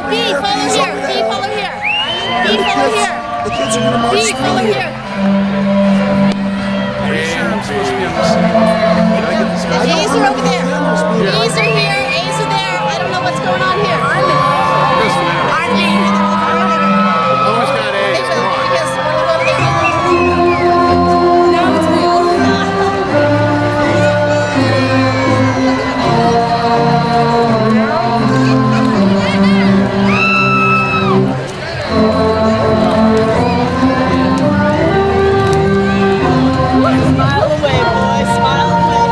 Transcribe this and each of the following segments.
B, follow here. B, follow here. B, follow here. The kids are gonna march B, follow through here. Are you sure I'm supposed to be on the same? Did I get this guy? A's are over there. B's are here. A's are there. I don't know what's going on here. Doesn't matter. I'm B. Always got A's. Come on. Because we're over there. Now it's real. Smile away, boy. Smile away.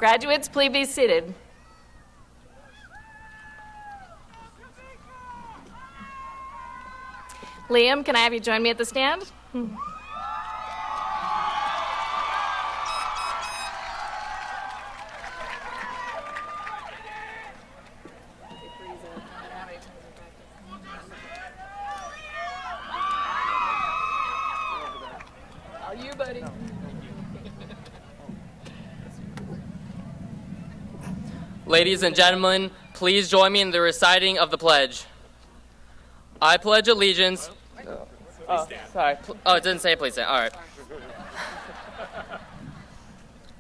Graduates, please be seated. Liam, can I have you join me at the stand? Oh, you, buddy. Ladies and gentlemen, please join me in the reciting of the pledge. I pledge allegiance. Oh, sorry. Oh, it didn't say please stand. All right.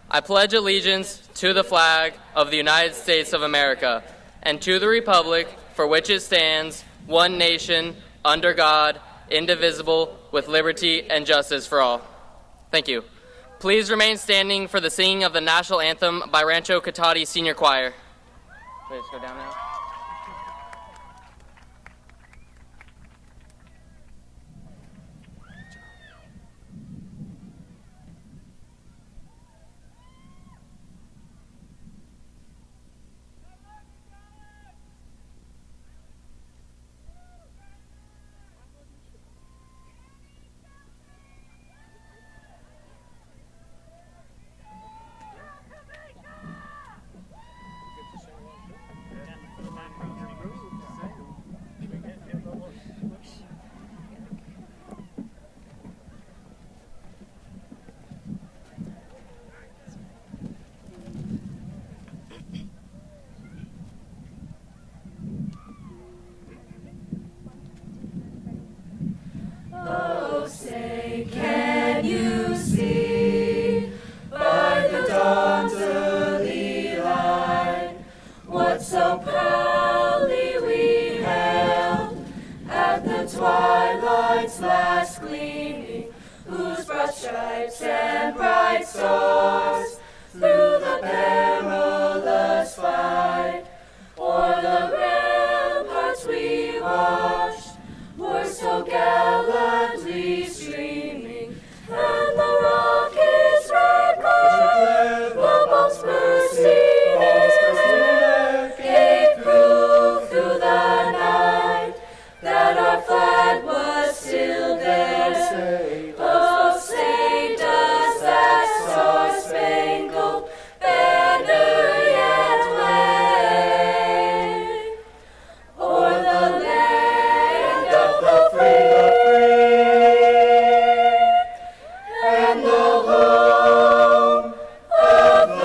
I pledge allegiance to the flag of the United States of America and to the republic for which it stands, one nation, under God, indivisible, with liberty and justice for all. Thank you. Please remain standing for the singing of the national anthem by Rancho Cotate Senior Choir. Let's go down now. Oh, say, can you see by the dawn's early light what so proudly we hailed at the twilight's last gleaming, whose broad stripes and bright stars through the perilous fight o'er the ramparts we watched were so gallantly streaming, and the rocket's red glare, the bomb's bursting air, gave proof through the night that our flag was still there. Oh, say does that star-spangled banner yet wave o'er the land of the free and the home of the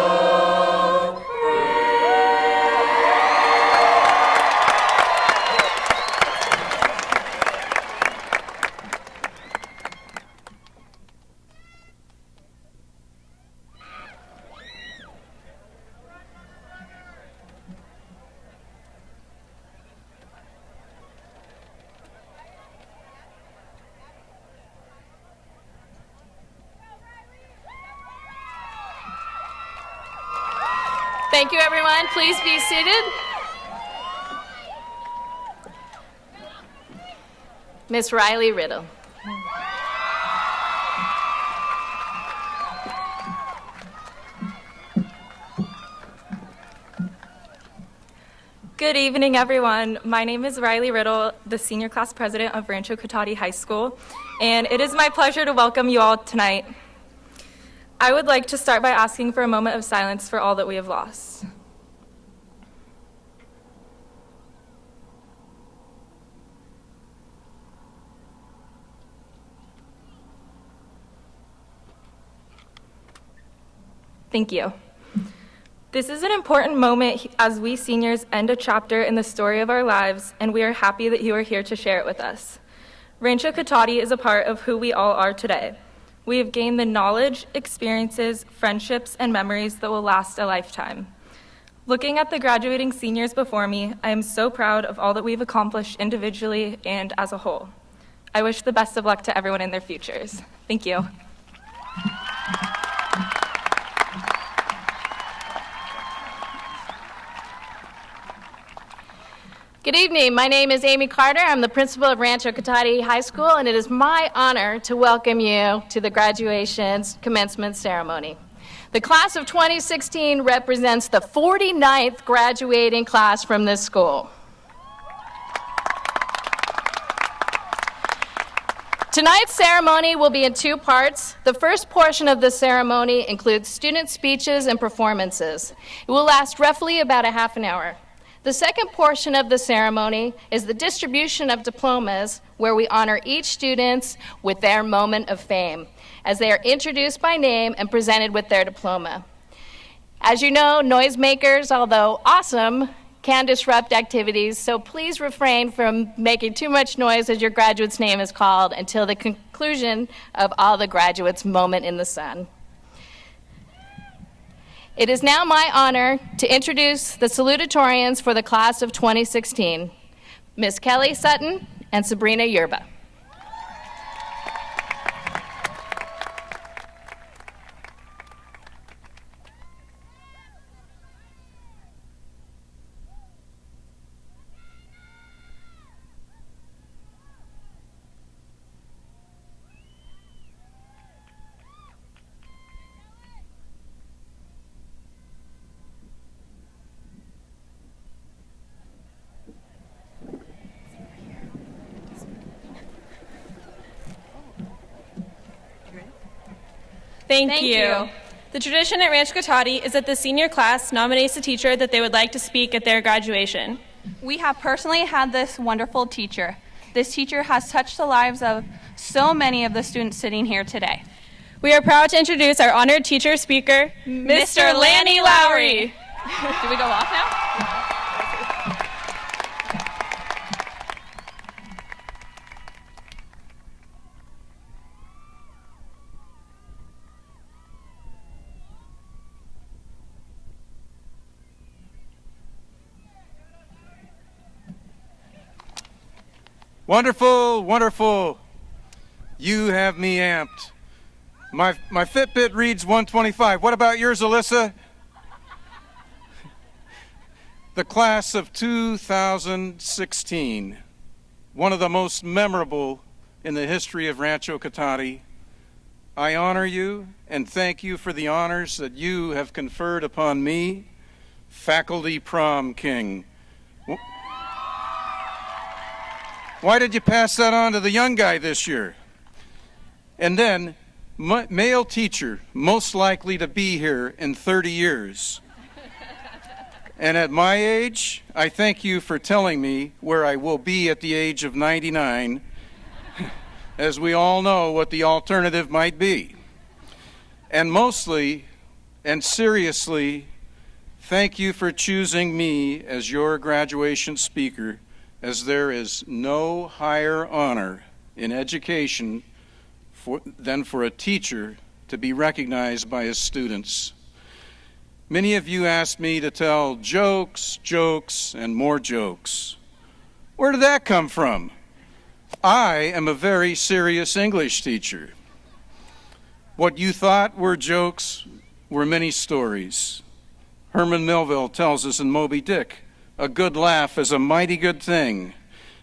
Thank you, everyone. Please be seated. Miss Riley Riddle. Good evening, everyone. My name is Riley Riddle, the senior class president of Rancho Cotate High School, and it is my pleasure to welcome you all tonight. I would like to start by asking for a moment of silence for all that we have lost. Thank you. This is an important moment as we seniors end a chapter in the story of our lives, and we are happy that you are here to share it with us. Rancho Cotate is a part of who we all are today. We have gained the knowledge, experiences, friendships, and memories that will last a lifetime. Looking at the graduating seniors before me, I am so proud of all that we've accomplished individually and as a whole. I wish the best of luck to everyone in their futures. Thank you. Good evening. My name is Amy Carter. I'm the principal of Rancho Cotate High School, and it is my honor to welcome you to the graduation's commencement ceremony. The class of 2016 represents the 49th graduating class from this school. Tonight's ceremony will be in two parts. The first portion of the ceremony includes student speeches and performances. It will last roughly about a half an hour. The second portion of the ceremony is the distribution of diplomas, where we honor each student with their moment of fame, as they are introduced by name and presented with their diploma. As you know, noisemakers, although awesome, can disrupt activities, so please refrain from making too much noise as your graduate's name is called until the conclusion of all the graduates' moment in the sun. It is now my honor to introduce the salutatorians for the class of 2016, Ms. Kelly Sutton and Sabrina Yerba. Thank you. The tradition at Rancho Cotate is that the senior class nominates a teacher that they would like to speak at their graduation. We have personally had this wonderful teacher. This teacher has touched the lives of so many of the students sitting here today. We are proud to introduce our honored teacher speaker, Mr. Lanny Lowry. Do we go off now? Wonderful, wonderful. You have me amped. My Fitbit reads 125. What about yours, Alyssa? The class of 2016, one of the most memorable in the history of Rancho Cotate. I honor you and thank you for the honors that you have conferred upon me, Faculty Prom King. Why did you pass that on to the young guy this year? And then, male teacher, most likely to be here in 30 years. And at my age, I thank you for telling me where I will be at the age of 99, as we all know what the alternative might be. And mostly, and seriously, thank you for choosing me as your graduation speaker, as there is no higher honor in education than for a teacher to be recognized by his students. Many of you asked me to tell jokes, and more jokes. Where did that come from? I am a very serious English teacher. What you thought were jokes were many stories. Herman Melville tells us in Moby Dick, a good laugh is a mighty good thing,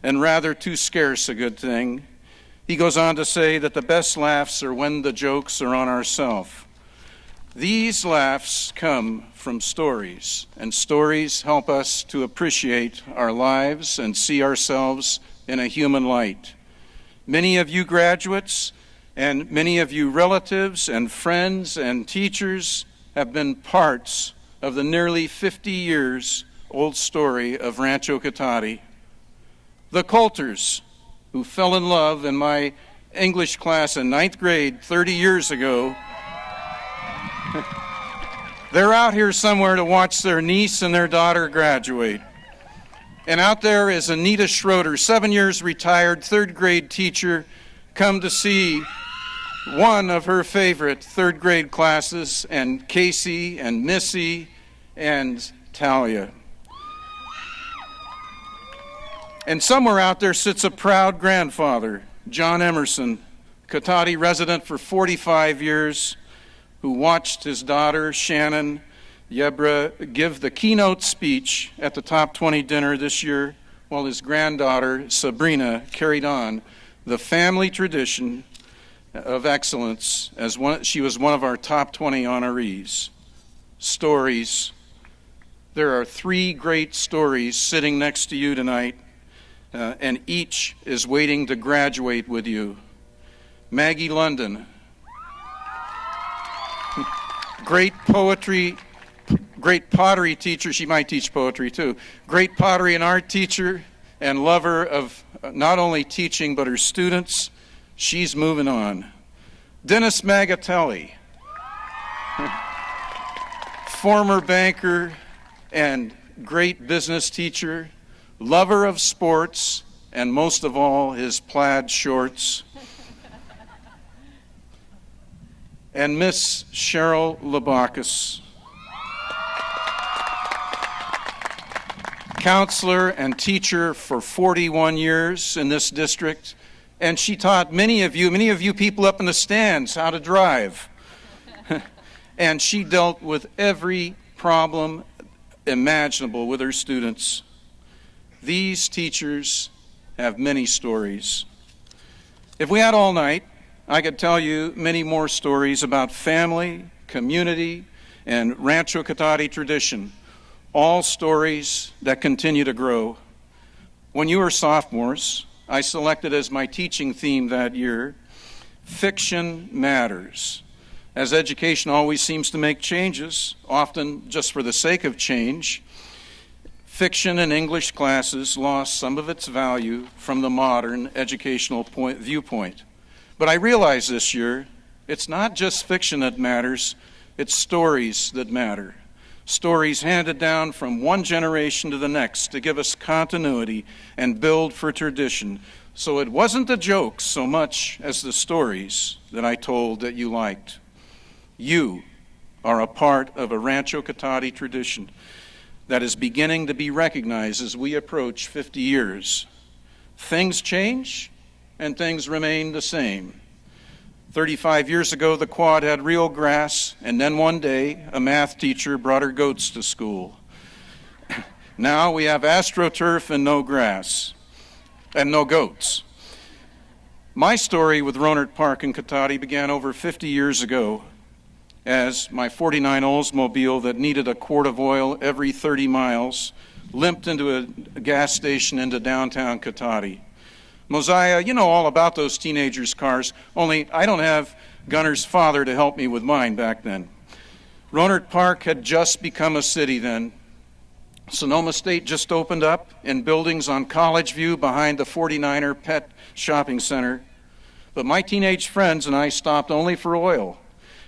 and rather too scarce a good thing. He goes on to say that the best laughs are when the jokes are on ourselves. These laughs come from stories, and stories help us to appreciate our lives and see ourselves in a human light. Many of you graduates and many of you relatives and friends and teachers have been parts of the nearly 50 years old story of Rancho Cotate. The Coulters, who fell in love in my English class in 9th grade 30 years ago, they're out here somewhere to watch their niece and their daughter graduate. And out there is Anita Schroeder, 7 years retired, 3rd grade teacher, come to see one of her favorite 3rd grade classes, and Casey and Missy and Talia. And somewhere out there sits a proud grandfather, John Emerson, Cotate resident for 45 years, who watched his daughter, Shannon Yebra, give the keynote speech at the Top 20 dinner this year, while his granddaughter, Sabrina, carried on the family tradition of excellence as she was one of our Top 20 honorees. Stories. There are 3 great stories sitting next to you tonight, and each is waiting to graduate with you. Maggie London, great pottery teacher. She might teach poetry too. Great pottery and art teacher and lover of not only teaching but her students. She's moving on. Dennis Magatelli, former banker and great business teacher, lover of sports, and most of all, his plaid shorts. And Miss Cheryl Labakis, counselor and teacher for 41 years in this district, and she taught many of you people up in the stands how to drive. And she dealt with every problem imaginable with her students. These teachers have many stories. If we had all night, I could tell you many more stories about family, community, and Rancho Cotate tradition, all stories that continue to grow. When you were sophomores, I selected as my teaching theme that year, Fiction Matters. As education always seems to make changes, often just for the sake of change, fiction in English classes lost some of its value from the modern educational viewpoint. But I realized this year, it's not just fiction that matters, it's stories that matter. Stories handed down from one generation to the next to give us continuity and build for tradition. So it wasn't the jokes so much as the stories that I told that you liked. You are a part of a Rancho Cotate tradition that is beginning to be recognized as we approach 50 years. Things change and things remain the same. 35 years ago, the quad had real grass, and then one day, a math teacher brought her goats to school. Now we have AstroTurf and no grass, and no goats. My story with Rohnert Park in Cotate began over 50 years ago as my 49 Oldsmobile that needed a quart of oil every 30 miles limped into a gas station into downtown Cotate. Mosiah, you know all about those teenagers' cars, only I don't have Gunner's father to help me with mine back then. Rohnert Park had just become a city then. Sonoma State just opened up in buildings on College View behind the 49er Pet Shopping Center. But my teenage friends and I stopped only for oil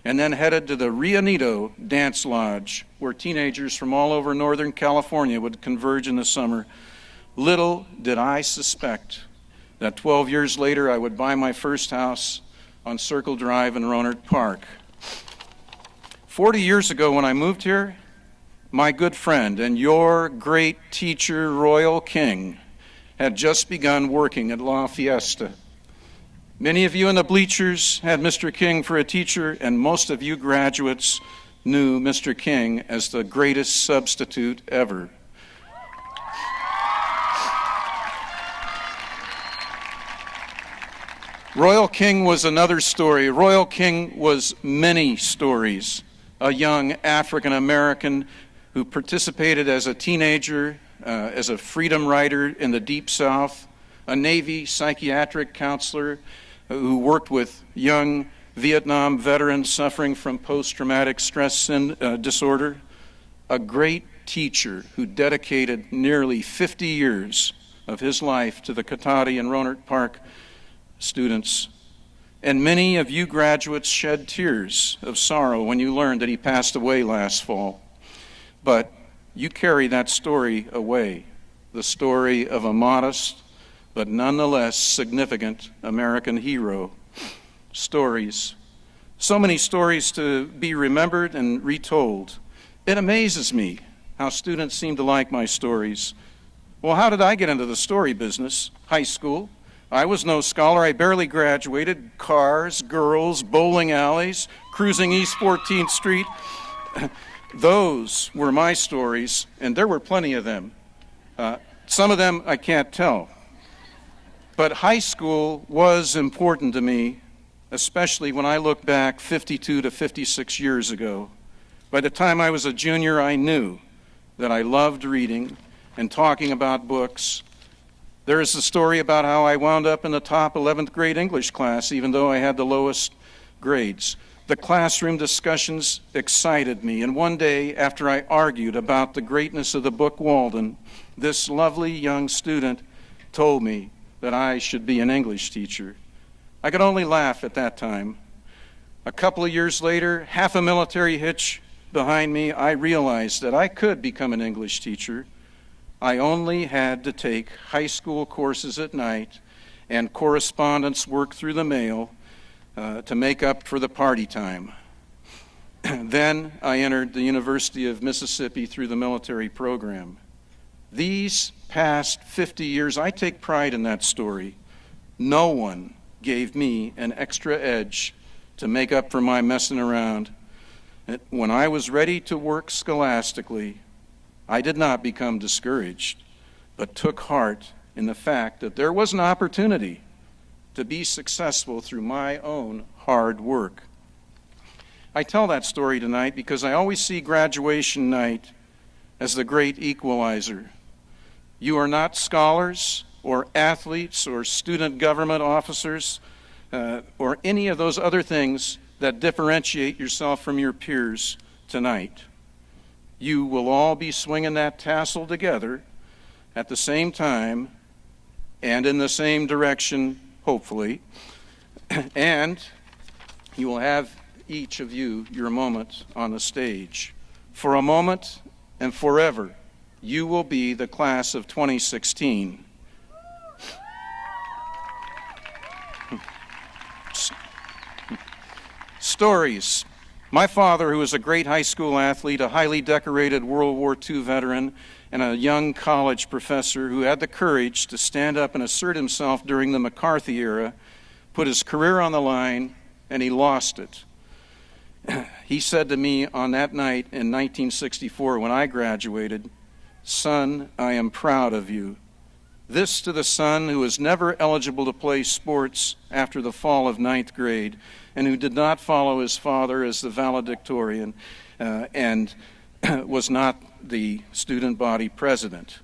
and then headed to the Rio Nido Dance Lodge, where teenagers from all over Northern California would converge in the summer. Little did I suspect that 12 years later I would buy my first house on Circle Drive in Rohnert Park. 40 years ago when I moved here, my good friend and your great teacher, Royal King, had just begun working at La Fiesta. Many of you in the bleachers had Mr. King for a teacher, and most of you graduates knew Mr. King as the greatest substitute ever. Royal King was another story. Royal King was many stories. A young African American who participated as a teenager, as a freedom rider in the Deep South, a Navy psychiatric counselor who worked with young Vietnam veterans suffering from post-traumatic stress disorder, a great teacher who dedicated nearly 50 years of his life to the Cotate and Rohnert Park students. And many of you graduates shed tears of sorrow when you learned that he passed away last fall. But you carry that story away, the story of a modest but nonetheless significant American hero. Stories. So many stories to be remembered and retold. It amazes me how students seem to like my stories. Well, how did I get into the story business? High school. I was no scholar. I barely graduated. Cars, girls, bowling alleys, cruising East 14th Street. Those were my stories, and there were plenty of them. Some of them I can't tell. But high school was important to me, especially when I look back 52 to 56 years ago. By the time I was a junior, I knew that I loved reading and talking about books. There is a story about how I wound up in the top 11th grade English class, even though I had the lowest grades. The classroom discussions excited me, and one day, after I argued about the greatness of the book Walden, this lovely young student told me that I should be an English teacher. I could only laugh at that time. A couple of years later, half a military hitch behind me, I realized that I could become an English teacher. I only had to take high school courses at night and correspondence work through the mail to make up for the party time. Then I entered the University of Mississippi through the military program. These past 50 years, I take pride in that story. No one gave me an extra edge to make up for my messing around. When I was ready to work scholastically, I did not become discouraged, but took heart in the fact that there was an opportunity to be successful through my own hard work. I tell that story tonight because I always see graduation night as the great equalizer. You are not scholars or athletes or student government officers or any of those other things that differentiate yourself from your peers tonight. You will all be swinging that tassel together at the same time and in the same direction, hopefully, and you will have, each of you, your moment on the stage. For a moment and forever, you will be the class of 2016. Stories. My father, who was a great high school athlete, a highly decorated World War II veteran, and a young college professor who had the courage to stand up and assert himself during the McCarthy era, put his career on the line, and he lost it. He said to me on that night in 1964 when I graduated, "Son, I am proud of you." This to the son who was never eligible to play sports after the fall of 9th grade and who did not follow his father as the valedictorian and was not the student body president.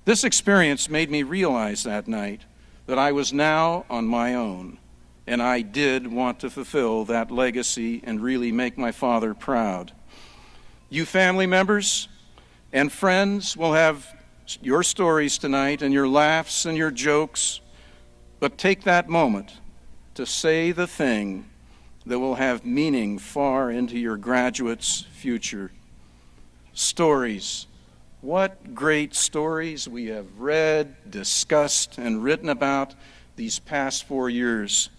This experience made me realize that night that I was now on my own, and I did want to fulfill that legacy and really make my father proud. You family members and friends will have your stories tonight and your laughs and your jokes, but take that moment to say the thing that will have meaning far into your graduate's future. Stories. What great stories we have read, discussed, and written about these past 4 years.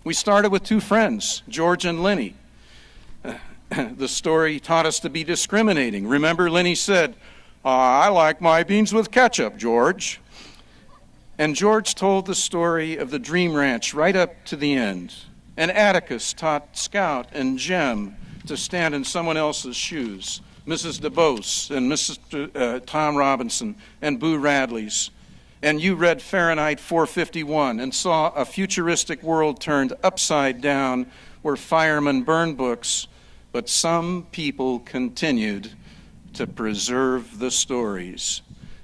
We started with two friends, George and Lenny. The story taught us to be discriminating. Remember, Lenny said, "I like my beans with ketchup, George." And George told the story of the Dream Ranch right up to the end. And Atticus taught Scout and Jem to stand in someone else's shoes, Mrs. DeBose and Mrs. Tom Robinson and Boo Radley's. And you read Fahrenheit 451 and saw a futuristic world turned upside down where firemen burned books, but some people continued to preserve the stories.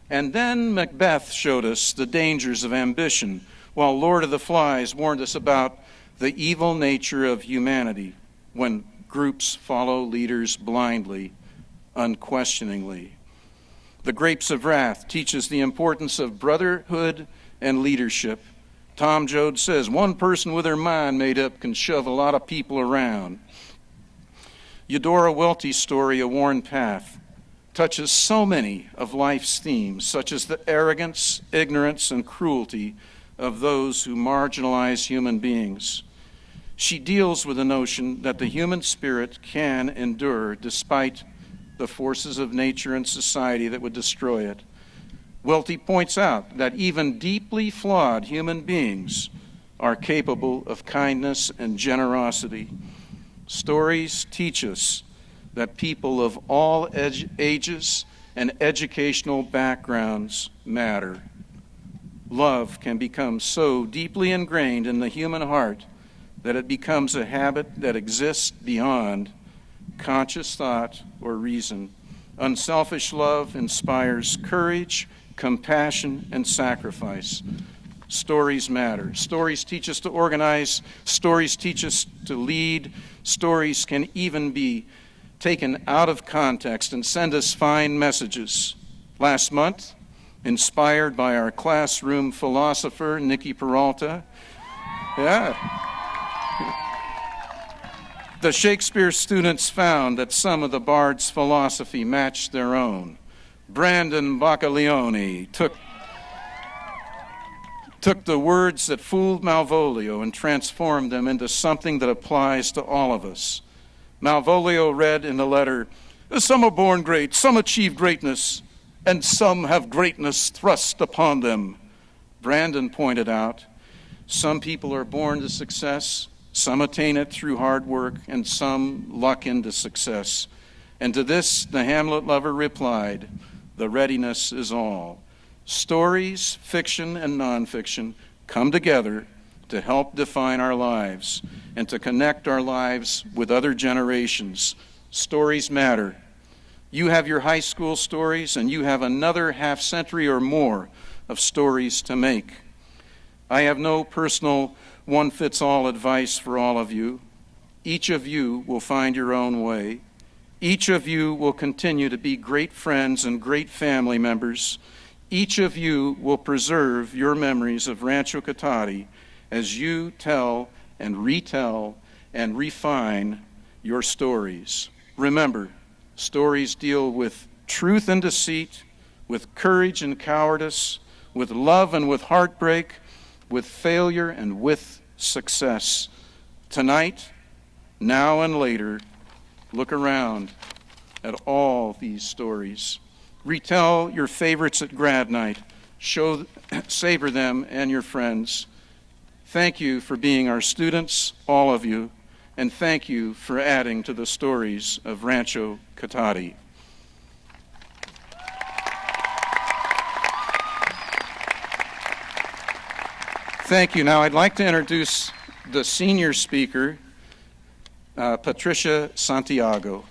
And then Macbeth showed us the dangers of ambition, while Lord of the Flies warned us about the evil nature of humanity when groups follow leaders blindly, unquestioningly. The Grapes of Wrath teaches the importance of brotherhood and leadership. Tom Joad says, "One person with her mind made up can shove a lot of people around." Eudora Welty's story, A Worn Path, touches so many of life's themes, such as the arrogance, ignorance, and cruelty of those who marginalize human beings. She deals with the notion that the human spirit can endure despite the forces of nature and society that would destroy it. Welty points out that even deeply flawed human beings are capable of kindness and generosity. Stories teach us that people of all ages and educational backgrounds matter. Love can become so deeply ingrained in the human heart that it becomes a habit that exists beyond conscious thought or reason. Unselfish love inspires courage, compassion, and sacrifice. Stories matter. Stories teach us to organize. Stories teach us to lead. Stories can even be taken out of context and send us fine messages. Last month, inspired by our classroom philosopher, Nikki Peralta, The Shakespeare students found that some of the bard's philosophy matched their own. Brandon Baccalione took the words that fooled Malvolio and transformed them into something that applies to all of us. Malvolio read in the letter, "Some are born great, some achieve greatness, and some have greatness thrust upon them." Brandon pointed out, some people are born to success, some attain it through hard work, and some luck into success. And to this, the Hamlet lover replied, "The readiness is all." Stories, fiction and nonfiction, come together to help define our lives and to connect our lives with other generations. Stories matter. You have your high school stories, and you have another half century or more of stories to make. I have no personal one-fits-all advice for all of you. Each of you will find your own way. Each of you will continue to be great friends and great family members. Each of you will preserve your memories of Rancho Cotate as you tell and retell and refine your stories. Remember, stories deal with truth and deceit, with courage and cowardice, with love and with heartbreak, with failure and with success. Tonight, now and later, look around at all these stories. Retell your favorites at grad night. Savor them and your friends. Thank you for being our students, all of you, and thank you for adding to the stories of Rancho Cotate. Thank you. Now I'd like to introduce the senior speaker, Patricia Santiago.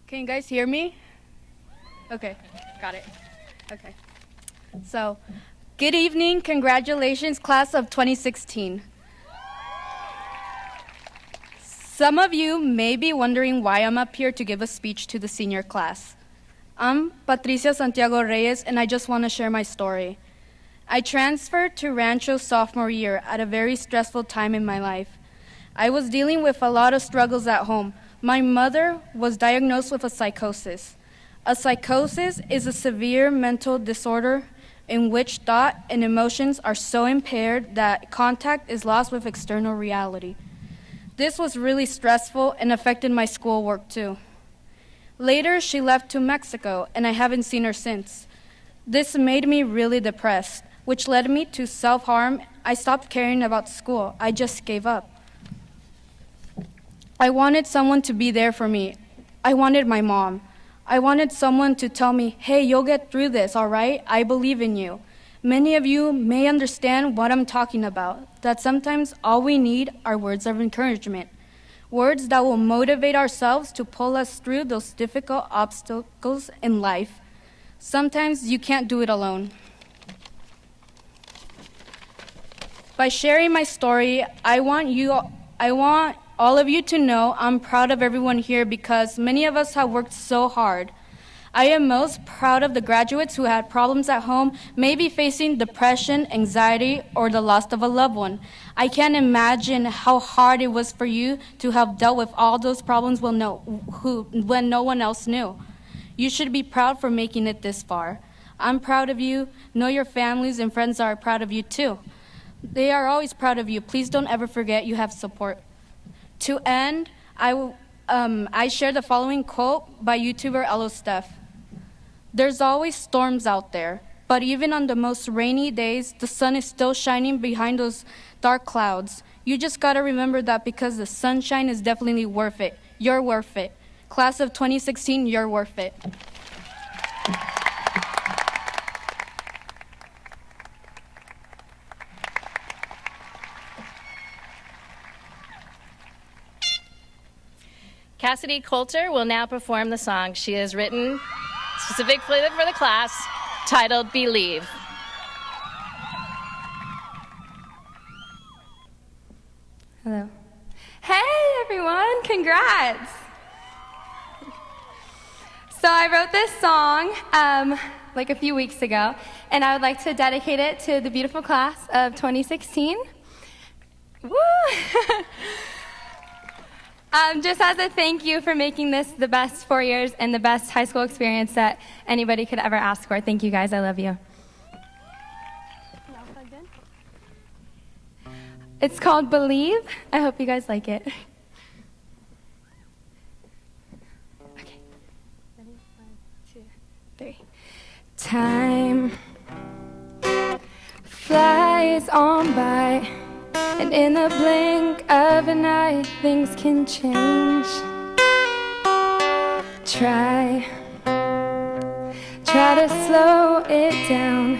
Can you guys hear me? Okay, got it. Okay. So, good evening. Congratulations, class of 2016. Some of you may be wondering why I'm up here to give a speech to the senior class. I'm Patricia Santiago Reyes, and I just want to share my story. I transferred to Rancho sophomore year at a very stressful time in my life. I was dealing with a lot of struggles at home. My mother was diagnosed with a psychosis. A psychosis is a severe mental disorder in which thought and emotions are so impaired that contact is lost with external reality. This was really stressful and affected my schoolwork too. Later, she left to Mexico, and I haven't seen her since. This made me really depressed, which led me to self-harm. I stopped caring about school. I just gave up. I wanted someone to be there for me. I wanted my mom. I wanted someone to tell me, "Hey, you'll get through this, all right? I believe in you." Many of you may understand what I'm talking about, that sometimes all we need are words of encouragement, words that will motivate ourselves to pull us through those difficult obstacles in life. Sometimes you can't do it alone. By sharing my story, I want all of you to know I'm proud of everyone here because many of us have worked so hard. I am most proud of the graduates who had problems at home, maybe facing depression, anxiety, or the loss of a loved one. I can't imagine how hard it was for you to have dealt with all those problems when no one else knew. You should be proud for making it this far. I'm proud of you. Know your families and friends are proud of you too. They are always proud of you. Please don't ever forget you have support. To end, I share the following quote by YouTuber Elo Steph. There's always storms out there, but even on the most rainy days, the sun is still shining behind those dark clouds. You just gotta remember that because the sunshine is definitely worth it. You're worth it. Class of 2016, you're worth it. Cassidy Coulter will now perform the song she has written, specifically for the class, titled Believe. Hello. Hey everyone, congrats! So I wrote this song like a few weeks ago, and I would like to dedicate it to the beautiful class of 2016. Woo! Just as a thank you for making this the best 4 years and the best high school experience that anybody could ever ask for. Thank you guys, I love you. It's called Believe. I hope you guys like it. Okay. Ready? 1, 2, 3. Time flies on by, and in the blink of an eye, things can change. Try to slow it down.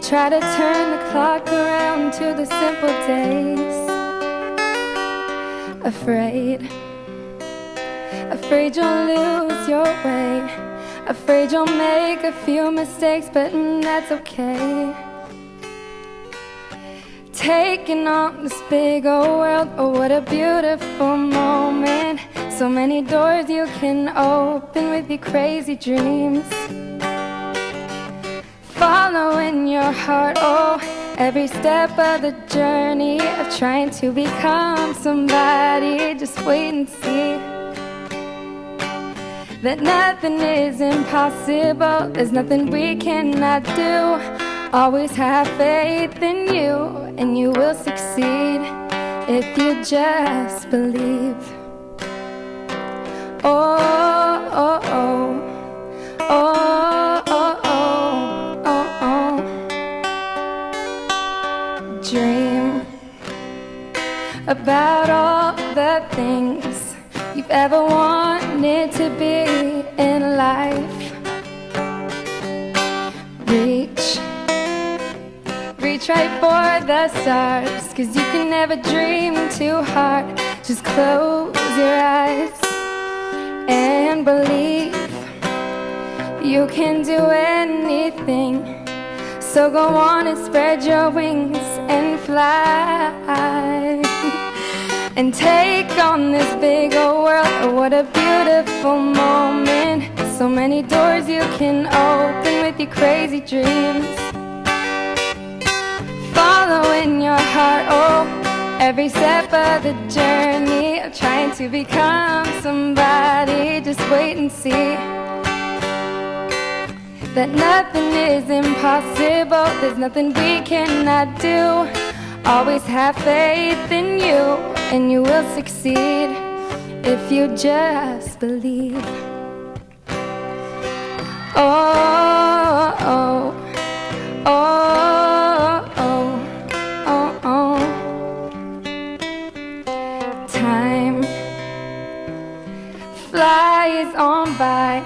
Try to turn the clock around to the simple days. Afraid you'll lose your way. Afraid you'll make a few mistakes, but that's okay. Taking on this big old world, oh what a beautiful moment. So many doors you can open with your crazy dreams. Following your heart, oh, every step of the journey of trying to become somebody. Just wait and see that nothing is impossible. There's nothing we cannot do. Always have faith in you, and you will succeed if you just believe. Oh, oh, oh, oh, oh, oh, oh, oh. Dream about all the things you've ever wanted to be in life. Reach right for the stars, 'cause you can never dream too hard. Just close your eyes and believe you can do anything. So go on and spread your wings and fly. And take on this big old world, oh, what a beautiful moment. So many doors you can open with your crazy dreams. Following your heart, oh, every step of the journey of trying to become somebody. Just wait and see that nothing is impossible. There's nothing we cannot do. Always have faith in you, and you will succeed if you just believe. Oh, oh, oh, oh, oh, oh. Time flies on by,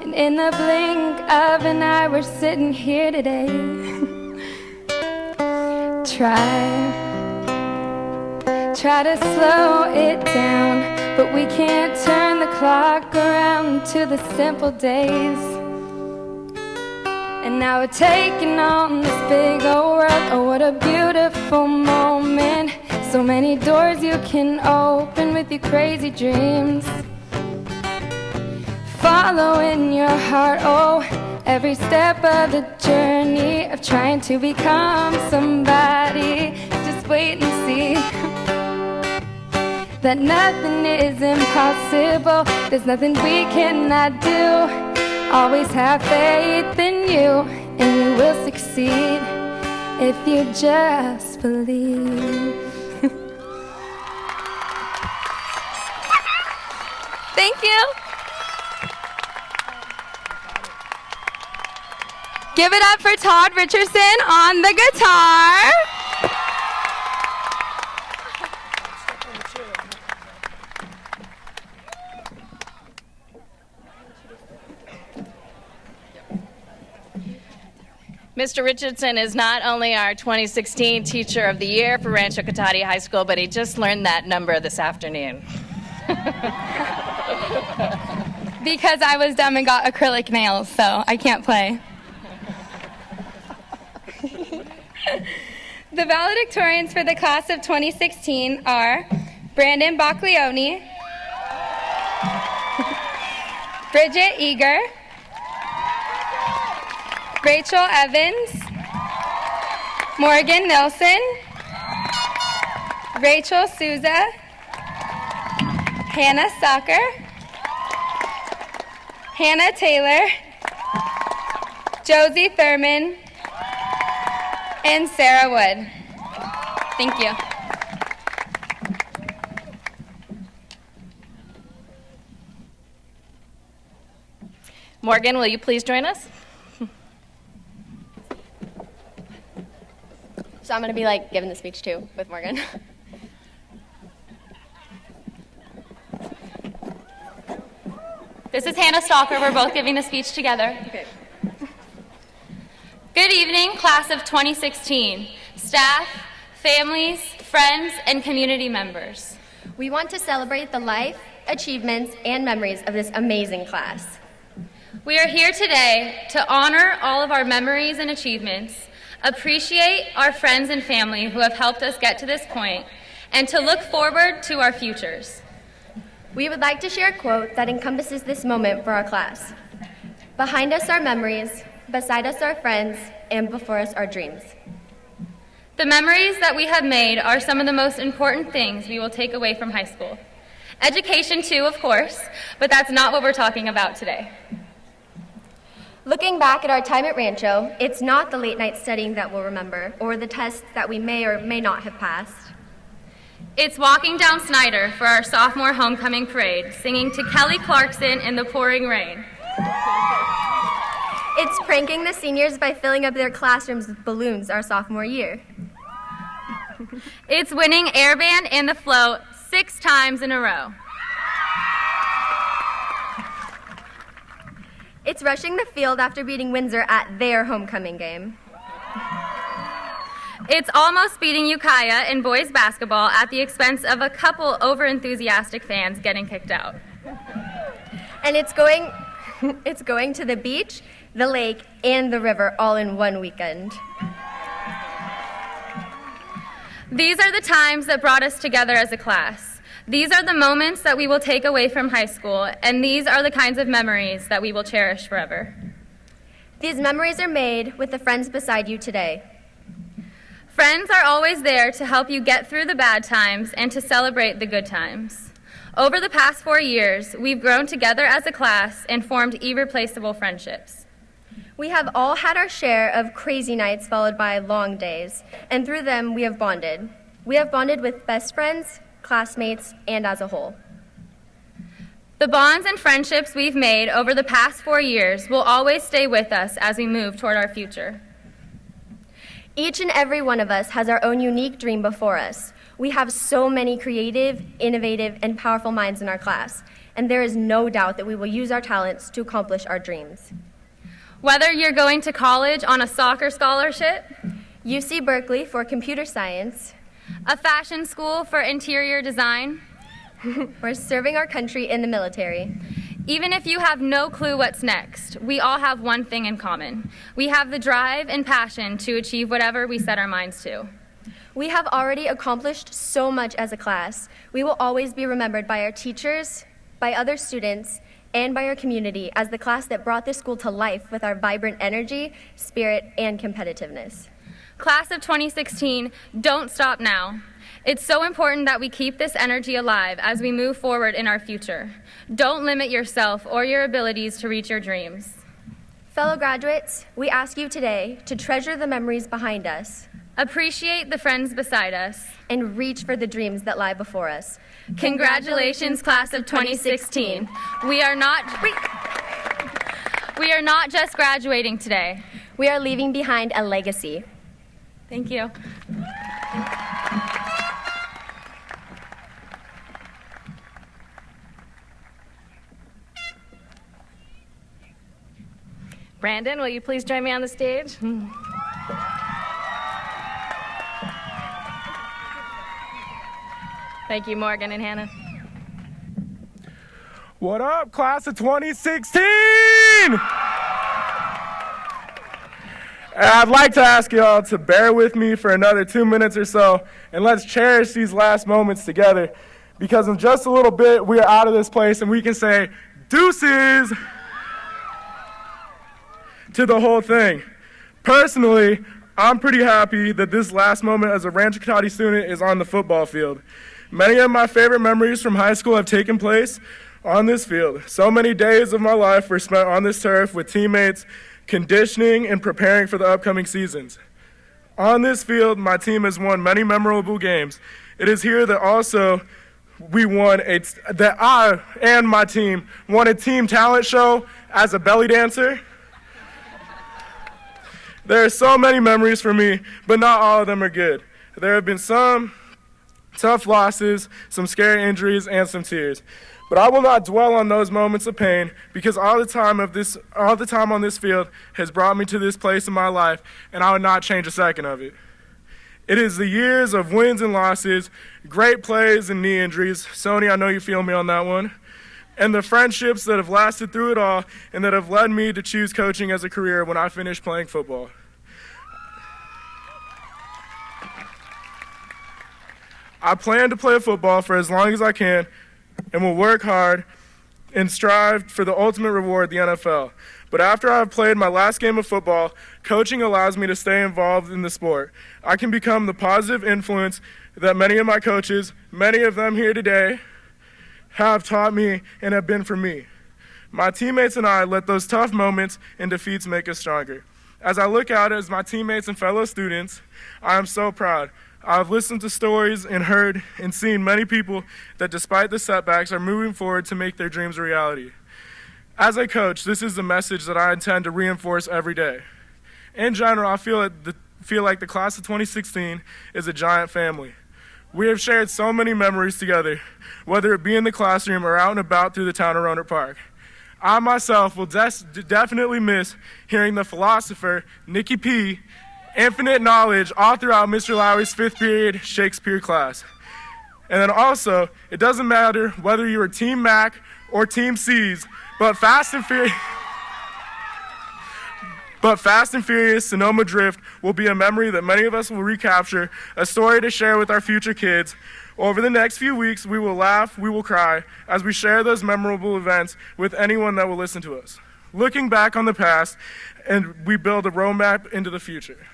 and in the blink of an eye, we're sitting here today. Try to slow it down, but we can't turn the clock around to the simple days. And now we're taking on this big old world, oh what a beautiful moment. So many doors you can open with your crazy dreams. Following your heart, oh, every step of the journey of trying to become somebody. Just wait and see that nothing is impossible. There's nothing we cannot do. Always have faith in you, and you will succeed if you just believe. Thank you. Give it up for Todd Richardson on the guitar. Mr. Richardson is not only our 2016 Teacher of the Year for Rancho Cotate High School, but he just learned that number this afternoon. because I was dumb and got acrylic nails, so I can't play. The valedictorians for the class of 2016 are Brandon Bacglione, Bridget Eager, Rachel Evans, Morgan Nelson, Rachel Souza, Hannah Stocker, Hannah Taylor, Josie Thurman, and Sarah Wood. Thank you. Morgan, will you please join us? So I'm going to be like giving the speech too with Morgan. This is Hannah Stalker. We're both giving the speech together. Okay. Good evening, class of 2016, staff, families, friends, and community members. We want to celebrate the life, achievements, and memories of this amazing class. We are here today to honor all of our memories and achievements, appreciate our friends and family who have helped us get to this point, and to look forward to our futures. We would like to share a quote that encompasses this moment for our class. Behind us are memories, beside us are friends, and before us are dreams. The memories that we have made are some of the most important things we will take away from high school. Education too, of course, but that's not what we're talking about today. Looking back at our time at Rancho, it's not the late night studying that we'll remember, or the tests that we may or may not have passed. It's walking down Snyder for our sophomore homecoming parade, singing to Kelly Clarkson in the pouring rain. It's pranking the seniors by filling up their classrooms with balloons our sophomore year. It's winning air band and the float 6 times in a row. It's rushing the field after beating Windsor at their homecoming game. It's almost beating Ukiah in boys basketball at the expense of a couple over-enthusiastic fans getting kicked out. And it's going to the beach, the lake, and the river all in one weekend. These are the times that brought us together as a class. These are the moments that we will take away from high school, and these are the kinds of memories that we will cherish forever. These memories are made with the friends beside you today. Friends are always there to help you get through the bad times and to celebrate the good times. Over the past 4 years, we've grown together as a class and formed irreplaceable friendships. We have all had our share of crazy nights followed by long days, and through them we have bonded. We have bonded with best friends, classmates, and as a whole. The bonds and friendships we've made over the past 4 years will always stay with us as we move toward our future. Each and every one of us has our own unique dream before us. We have so many creative, innovative, and powerful minds in our class, and there is no doubt that we will use our talents to accomplish our dreams. Whether you're going to college on a soccer scholarship, UC Berkeley for computer science, a fashion school for interior design, or serving our country in the military. Even if you have no clue what's next, we all have one thing in common. We have the drive and passion to achieve whatever we set our minds to. We have already accomplished so much as a class. We will always be remembered by our teachers, by other students, and by our community as the class that brought this school to life with our vibrant energy, spirit, and competitiveness. Class of 2016, don't stop now. It's so important that we keep this energy alive as we move forward in our future. Don't limit yourself or your abilities to reach your dreams. Fellow graduates, we ask you today to treasure the memories behind us, appreciate the friends beside us, and reach for the dreams that lie before us. Congratulations, class of 2016. We are not just graduating today. We are leaving behind a legacy. Thank you. Brandon, will you please join me on the stage? Thank you, Morgan and Hannah. What up, class of 2016? I'd like to ask y'all to bear with me for another 2 minutes or so, and let's cherish these last moments together, because in just a little bit, we are out of this place, and we can say deuces to the whole thing. Personally, I'm pretty happy that this last moment as a Rancho Cotate student is on the football field. Many of my favorite memories from high school have taken place on this field. So many days of my life were spent on this turf with teammates, conditioning and preparing for the upcoming seasons. On this field, my team has won many memorable games. It is here that also that I and my team won a team talent show as a belly dancer. There are so many memories for me, but not all of them are good. There have been some tough losses, some scary injuries, and some tears. But I will not dwell on those moments of pain, because all the time on this field has brought me to this place in my life, and I would not change a second of it. It is the years of wins and losses, great plays and knee injuries. Sony, I know you feel me on that one. And the friendships that have lasted through it all and that have led me to choose coaching as a career when I finished playing football. I plan to play football for as long as I can and will work hard and strive for the ultimate reward, the NFL. But after I've played my last game of football, coaching allows me to stay involved in the sport. I can become the positive influence that many of my coaches, many of them here today, have taught me and have been for me. My teammates and I let those tough moments and defeats make us stronger. As I look out as my teammates and fellow students, I am so proud. I've listened to stories and heard and seen many people that despite the setbacks are moving forward to make their dreams a reality. As a coach, this is the message that I intend to reinforce every day. In general, I feel like the class of 2016 is a giant family. We have shared so many memories together, whether it be in the classroom or out and about through the town of Roanoke Park. I myself will definitely miss hearing the philosopher, Nikki P., infinite knowledge all throughout Mr. Lowry's 5th period Shakespeare class. And then also, it doesn't matter whether you are Team Mac or Team C's, but Fast and Furious Sonoma Drift will be a memory that many of us will recapture, a story to share with our future kids. Over the next few weeks, we will laugh, we will cry, as we share those memorable events with anyone that will listen to us. Looking back on the past, and we build a roadmap into the future.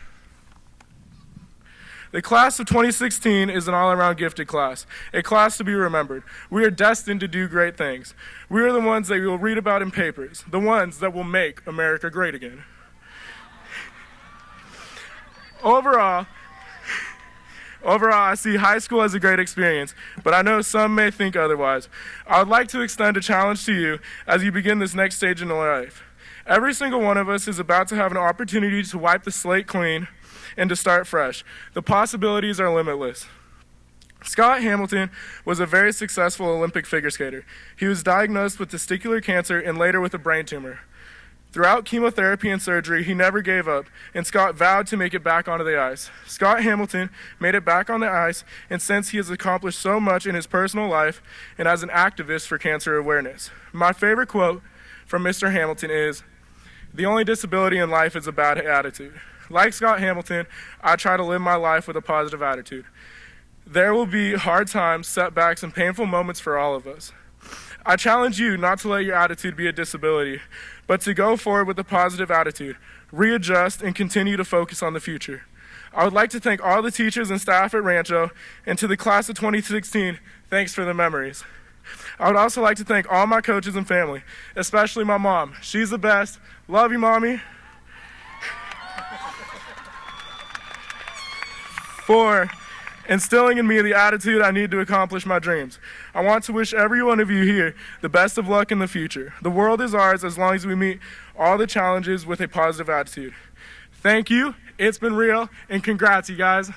The class of 2016 is an all-around gifted class, a class to be remembered. We are destined to do great things. We are the ones that you will read about in papers, the ones that will make America great again. Overall, I see high school as a great experience, but I know some may think otherwise. I would like to extend a challenge to you as you begin this next stage in your life. Every single one of us is about to have an opportunity to wipe the slate clean and to start fresh. The possibilities are limitless. Scott Hamilton was a very successful Olympic figure skater. He was diagnosed with testicular cancer and later with a brain tumor. Throughout chemotherapy and surgery, he never gave up, and Scott vowed to make it back onto the ice. Scott Hamilton made it back on the ice, and since he has accomplished so much in his personal life and as an activist for cancer awareness. My favorite quote from Mr. Hamilton is, "The only disability in life is a bad attitude." Like Scott Hamilton, I try to live my life with a positive attitude. There will be hard times, setbacks, and painful moments for all of us. I challenge you not to let your attitude be a disability, but to go forward with a positive attitude, readjust, and continue to focus on the future. I would like to thank all the teachers and staff at Rancho, and to the class of 2016, thanks for the memories. I would also like to thank all my coaches and family, especially my mom. She's the best. Love you, Mommy. For instilling in me the attitude I need to accomplish my dreams. I want to wish every one of you here the best of luck in the future. The world is ours as long as we meet all the challenges with a positive attitude. Thank you. It's been real, and congrats, you guys.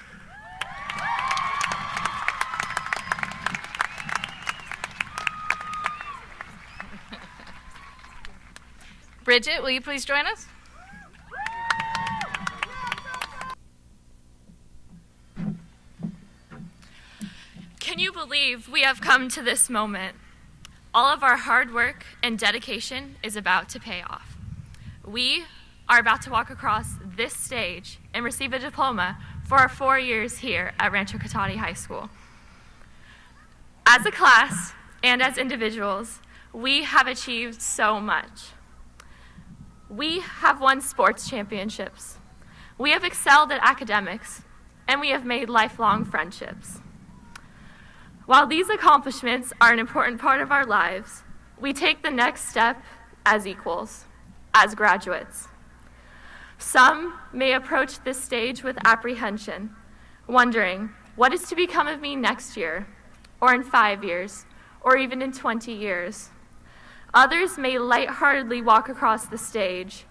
Bridget, will you please join us? Can you believe we have come to this moment? All of our hard work and dedication is about to pay off. We are about to walk across this stage and receive a diploma for our 4 years here at Rancho Cotate High School. As a class and as individuals, we have achieved so much. We have won sports championships. We have excelled at academics, and we have made lifelong friendships. While these accomplishments are an important part of our lives, we take the next step as equals, as graduates. Some may approach this stage with apprehension, wondering what is to become of me next year, or in 5 years, or even in 20 years. Others may lightheartedly walk across the stage,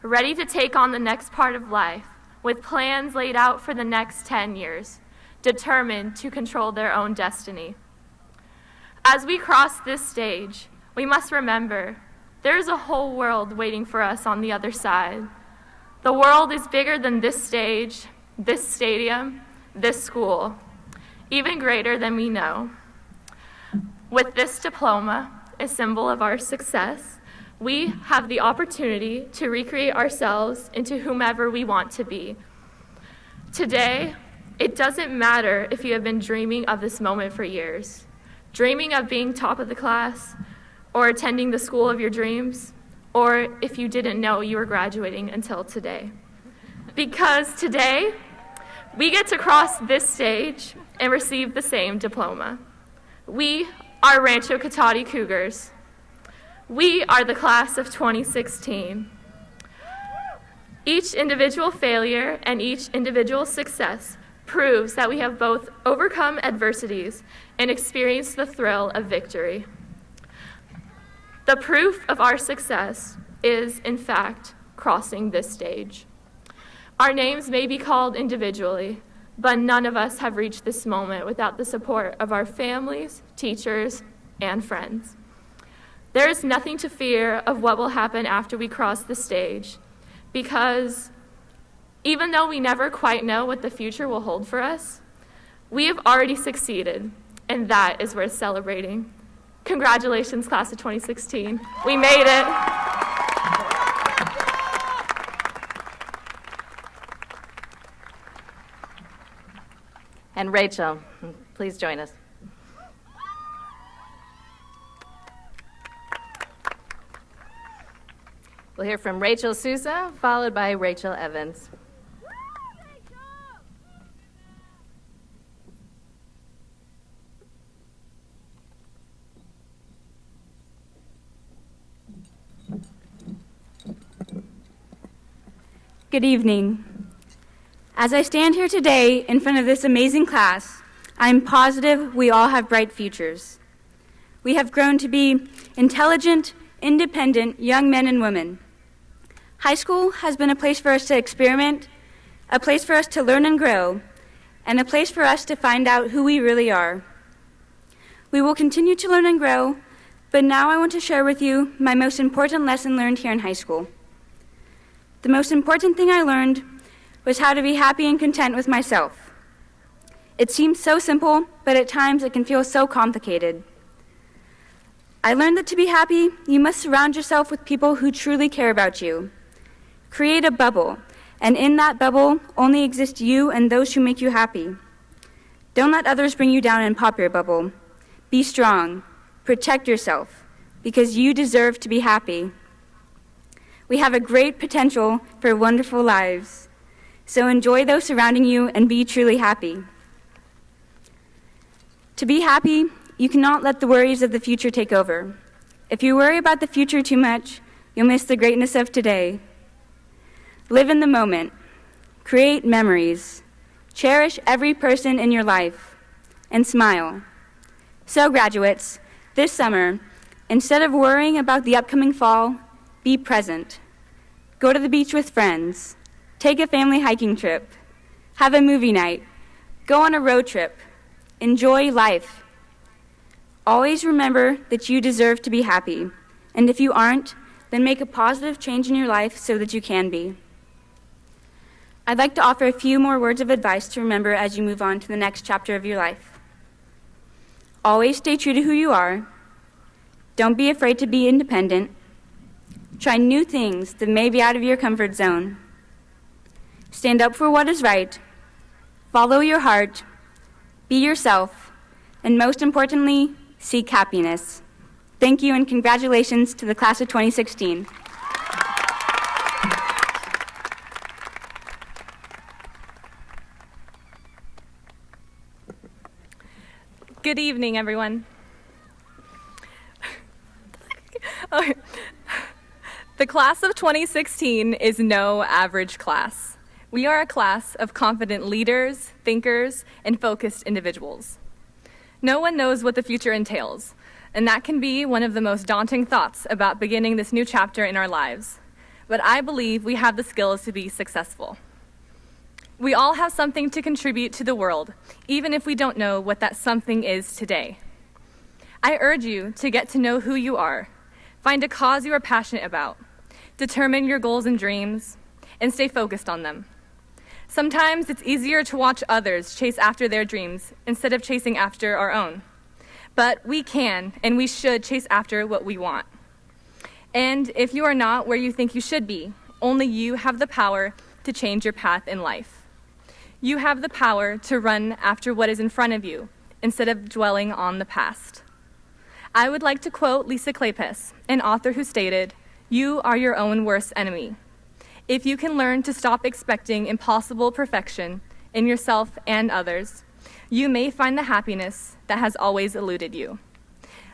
ready to take on the next part of life, with plans laid out for the next 10 years, determined to control their own destiny. As we cross this stage, we must remember there is a whole world waiting for us on the other side. The world is bigger than this stage, this stadium, this school, even greater than we know. With this diploma, a symbol of our success, we have the opportunity to recreate ourselves into whomever we want to be. Today, it doesn't matter if you have been dreaming of this moment for years, dreaming of being top of the class, or attending the school of your dreams, or if you didn't know you were graduating until today. Because today, we get to cross this stage and receive the same diploma. We are Rancho Cotate Cougars. We are the class of 2016. Each individual failure and each individual success proves that we have both overcome adversities and experienced the thrill of victory. The proof of our success is, in fact, crossing this stage. Our names may be called individually, but none of us have reached this moment without the support of our families, teachers, and friends. There is nothing to fear of what will happen after we cross the stage, because even though we never quite know what the future will hold for us, we have already succeeded, and that is worth celebrating. Congratulations, class of 2016. We made it. And Rachel, please join us. We'll hear from Rachel Sousa, followed by Rachel Evans. Good evening. As I stand here today in front of this amazing class, I'm positive we all have bright futures. We have grown to be intelligent, independent young men and women. High school has been a place for us to experiment, a place for us to learn and grow, and a place for us to find out who we really are. We will continue to learn and grow, but now I want to share with you my most important lesson learned here in high school. The most important thing I learned was how to be happy and content with myself. It seems so simple, but at times it can feel so complicated. I learned that to be happy, you must surround yourself with people who truly care about you. Create a bubble, and in that bubble only exist you and those who make you happy. Don't let others bring you down and pop your bubble. Be strong. Protect yourself, because you deserve to be happy. We have a great potential for wonderful lives, so enjoy those surrounding you and be truly happy. To be happy, you cannot let the worries of the future take over. If you worry about the future too much, you'll miss the greatness of today. Live in the moment. Create memories. Cherish every person in your life. And smile. So, graduates, this summer, instead of worrying about the upcoming fall, be present. Go to the beach with friends. Take a family hiking trip. Have a movie night. Go on a road trip. Enjoy life. Always remember that you deserve to be happy. And if you aren't, then make a positive change in your life so that you can be. I'd like to offer a few more words of advice to remember as you move on to the next chapter of your life. Always stay true to who you are. Don't be afraid to be independent. Try new things that may be out of your comfort zone. Stand up for what is right. Follow your heart. Be yourself. And most importantly, seek happiness. Thank you and congratulations to the class of 2016. Good evening, everyone. The class of 2016 is no average class. We are a class of confident leaders, thinkers, and focused individuals. No one knows what the future entails, and that can be one of the most daunting thoughts about beginning this new chapter in our lives. But I believe we have the skills to be successful. We all have something to contribute to the world, even if we don't know what that something is today. I urge you to get to know who you are, find a cause you are passionate about, determine your goals and dreams, and stay focused on them. Sometimes it's easier to watch others chase after their dreams instead of chasing after our own. But we can and we should chase after what we want. And if you are not where you think you should be, only you have the power to change your path in life. You have the power to run after what is in front of you instead of dwelling on the past. I would like to quote Lisa Kleypas, an author who stated, "You are your own worst enemy." If you can learn to stop expecting impossible perfection in yourself and others, you may find the happiness that has always eluded you.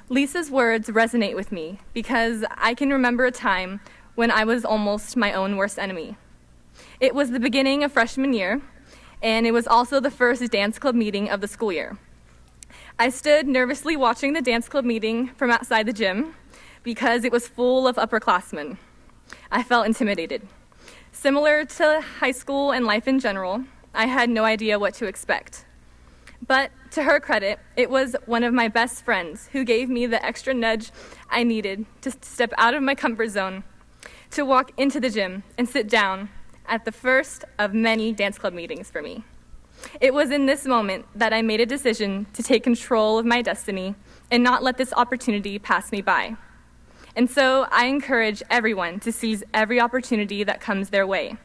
Lisa's words resonate with me because I can remember a time when I was almost my own worst enemy. It was the beginning of freshman year, and it was also the first dance club meeting of the school year. I stood nervously watching the dance club meeting from outside the gym because it was full of upperclassmen. I felt intimidated. Similar to high school and life in general, I had no idea what to expect. But to her credit, it was one of my best friends who gave me the extra nudge I needed to step out of my comfort zone, to walk into the gym and sit down at the first of many dance club meetings for me. It was in this moment that I made a decision to take control of my destiny and not let this opportunity pass me by. And so I encourage everyone to seize every opportunity that comes their way.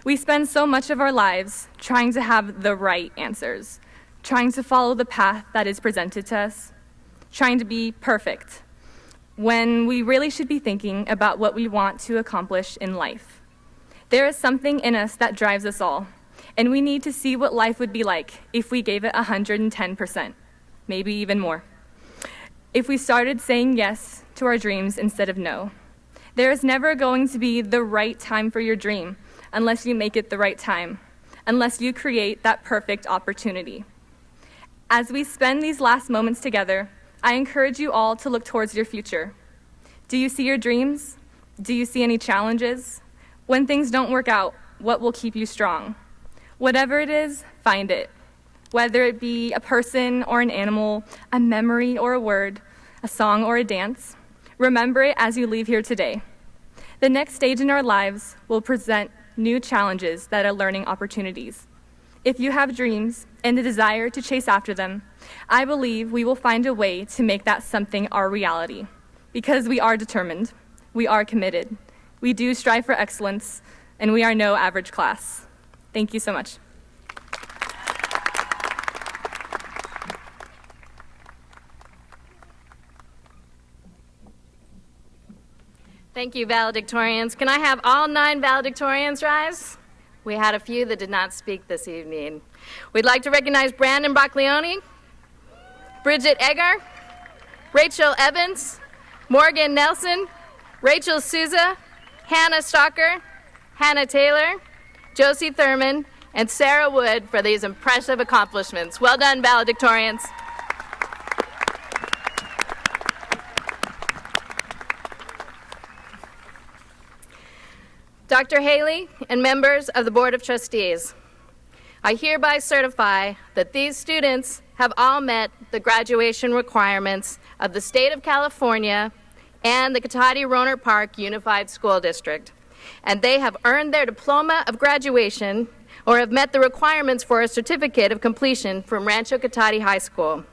We spend so much of our lives trying to have the right answers, trying to follow the path that is presented to us, trying to be perfect, when we really should be thinking about what we want to accomplish in life. There is something in us that drives us all, and we need to see what life would be like if we gave it 110%, maybe even more. If we started saying yes to our dreams instead of no. There is never going to be the right time for your dream unless you make it the right time, unless you create that perfect opportunity. As we spend these last moments together, I encourage you all to look towards your future. Do you see your dreams? Do you see any challenges? When things don't work out, what will keep you strong? Whatever it is, find it. Whether it be a person or an animal, a memory or a word, a song or a dance, remember it as you leave here today. The next stage in our lives will present new challenges that are learning opportunities. If you have dreams and the desire to chase after them, I believe we will find a way to make that something our reality. Because we are determined, we are committed, we do strive for excellence, and we are no average class. Thank you so much. Thank you, valedictorians. Can I have all 9 valedictorians rise? We had a few that did not speak this evening. We'd like to recognize Brandon Bacglione, Bridget Egger, Rachel Evans, Morgan Nelson, Rachel Souza, Hannah Stalker, Hannah Taylor, Josie Thurman, and Sarah Wood for these impressive accomplishments. Well done, valedictorians. Dr. Haley and members of the Board of Trustees, I hereby certify that these students have all met the graduation requirements of the state of California and the Cotate-Rohnert Park Unified School District, and they have earned their diploma of graduation or have met the requirements for a certificate of completion from Rancho Cotate High School.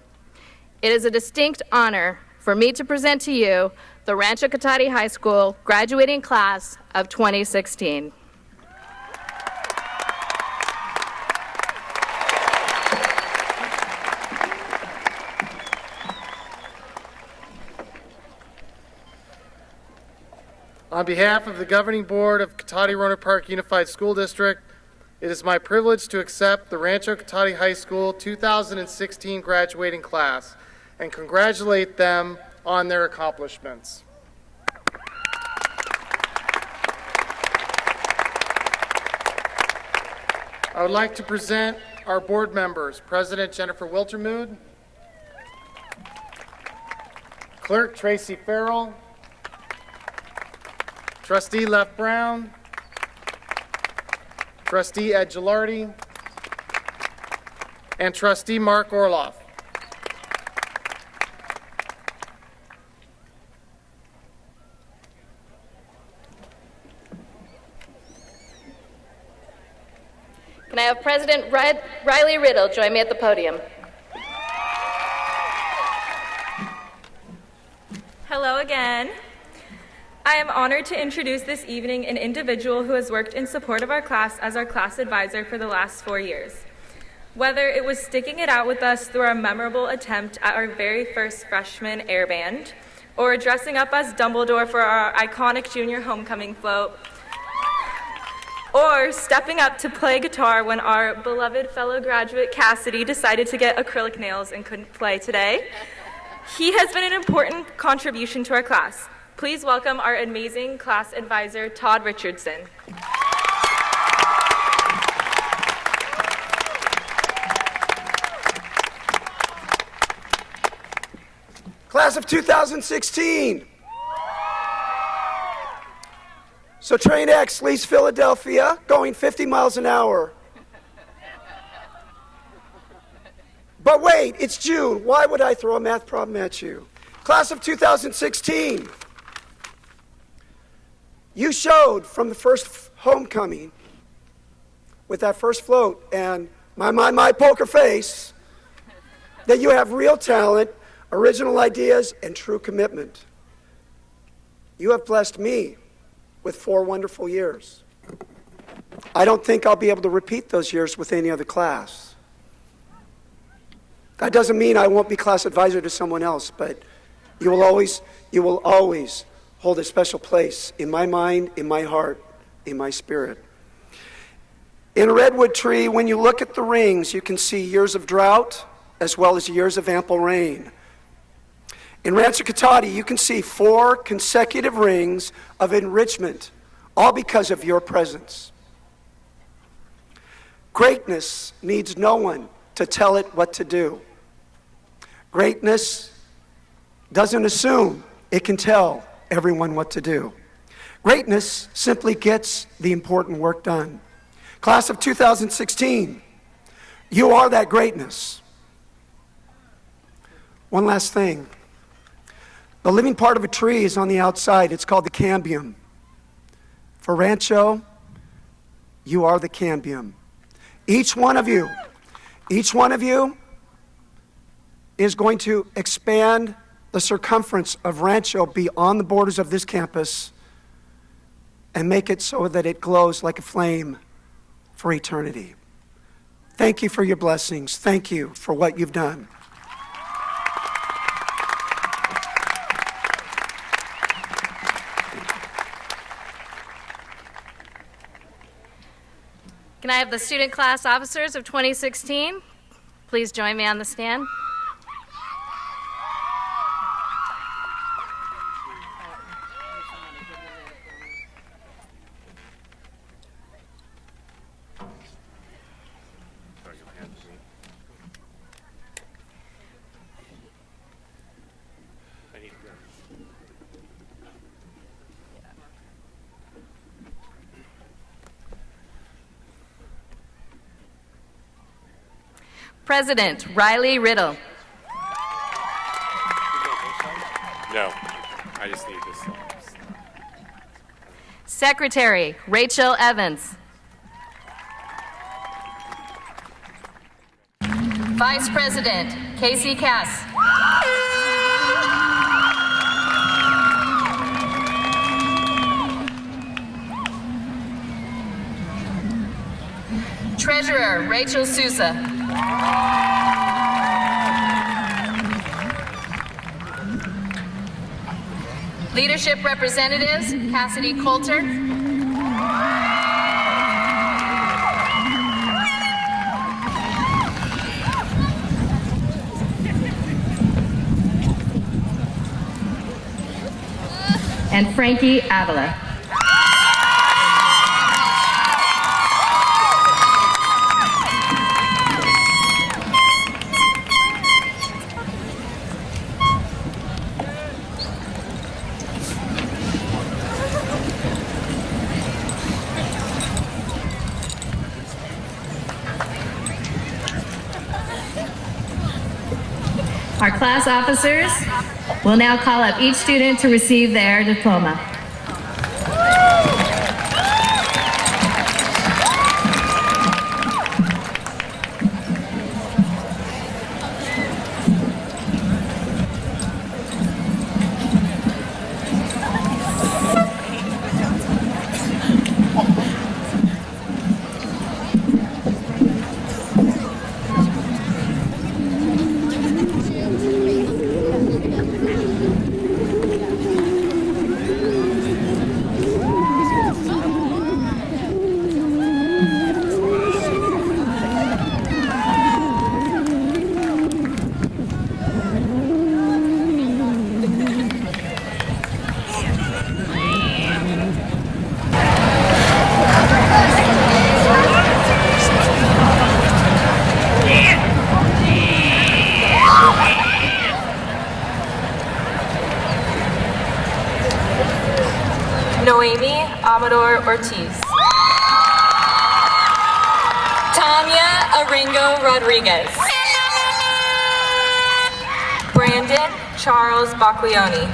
It is a distinct honor for me to present to you the Rancho Cotate High School graduating class of 2016. On behalf of the Governing Board of Cotate-Rohnert Park Unified School District, it is my privilege to accept the Rancho Cotate High School 2016 graduating class and congratulate them on their accomplishments. I would like to present our board members, President Jennifer Wiltermude, Clerk Tracy Farrell, Trustee Left Brown, Trustee Ed Gilardi, and Trustee Mark Orloff. Can I have President Riley Riddle join me at the podium? Hello again. I am honored to introduce this evening an individual who has worked in support of our class as our class advisor for the last 4 years. Whether it was sticking it out with us through our memorable attempt at our very first freshman air band, or dressing up as Dumbledore for our iconic junior homecoming float, or stepping up to play guitar when our beloved fellow graduate Cassidy decided to get acrylic nails and couldn't play today, he has been an important contribution to our class. Please welcome our amazing class advisor, Todd Richardson. Class of 2016. So train X leaves Philadelphia going 50 miles an hour. But wait, it's June. Why would I throw a math problem at you? Class of 2016. You showed from the first homecoming with that first float and my poker face that you have real talent, original ideas, and true commitment. You have blessed me with 4 wonderful years. I don't think I'll be able to repeat those years with any other class. That doesn't mean I won't be class advisor to someone else, but you will always hold a special place in my mind, in my heart, in my spirit. In a redwood tree, when you look at the rings, you can see years of drought as well as years of ample rain. In Rancho Cotate, you can see 4 consecutive rings of enrichment, all because of your presence. Greatness needs no one to tell it what to do. Greatness doesn't assume it can tell everyone what to do. Greatness simply gets the important work done. Class of 2016, you are that greatness. One last thing. The living part of a tree is on the outside. It's called the cambium. For Rancho, you are the cambium. Each one of you is going to expand the circumference of Rancho beyond the borders of this campus and make it so that it glows like a flame for eternity. Thank you for your blessings. Thank you for what you've done. Can I have the student class officers of 2016 please join me on the stand? President Riley Riddle. No, I just need this. Secretary Rachel Evans. Vice President Casey Cass. Treasurer, Rachel Sousa. Leadership Representatives, Cassidy Coulter. And Frankie Avila. Our class officers will now call up each student to receive their diploma. Noemi Amador Ortiz. Tanya Aringo Rodriguez. Brandon Charles Bacquioni.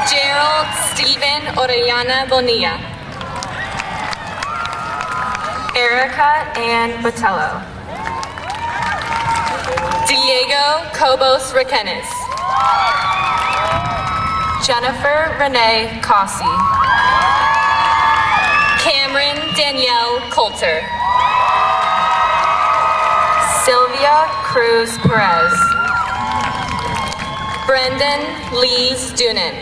Gerald Stephen Orellana Bonilla. Erica Ann Botello. Diego Cobos Requenes. Jennifer Renee Cossey. Cameron Danielle Coulter. Sylvia Cruz Perez. Brendan Lees Dunan.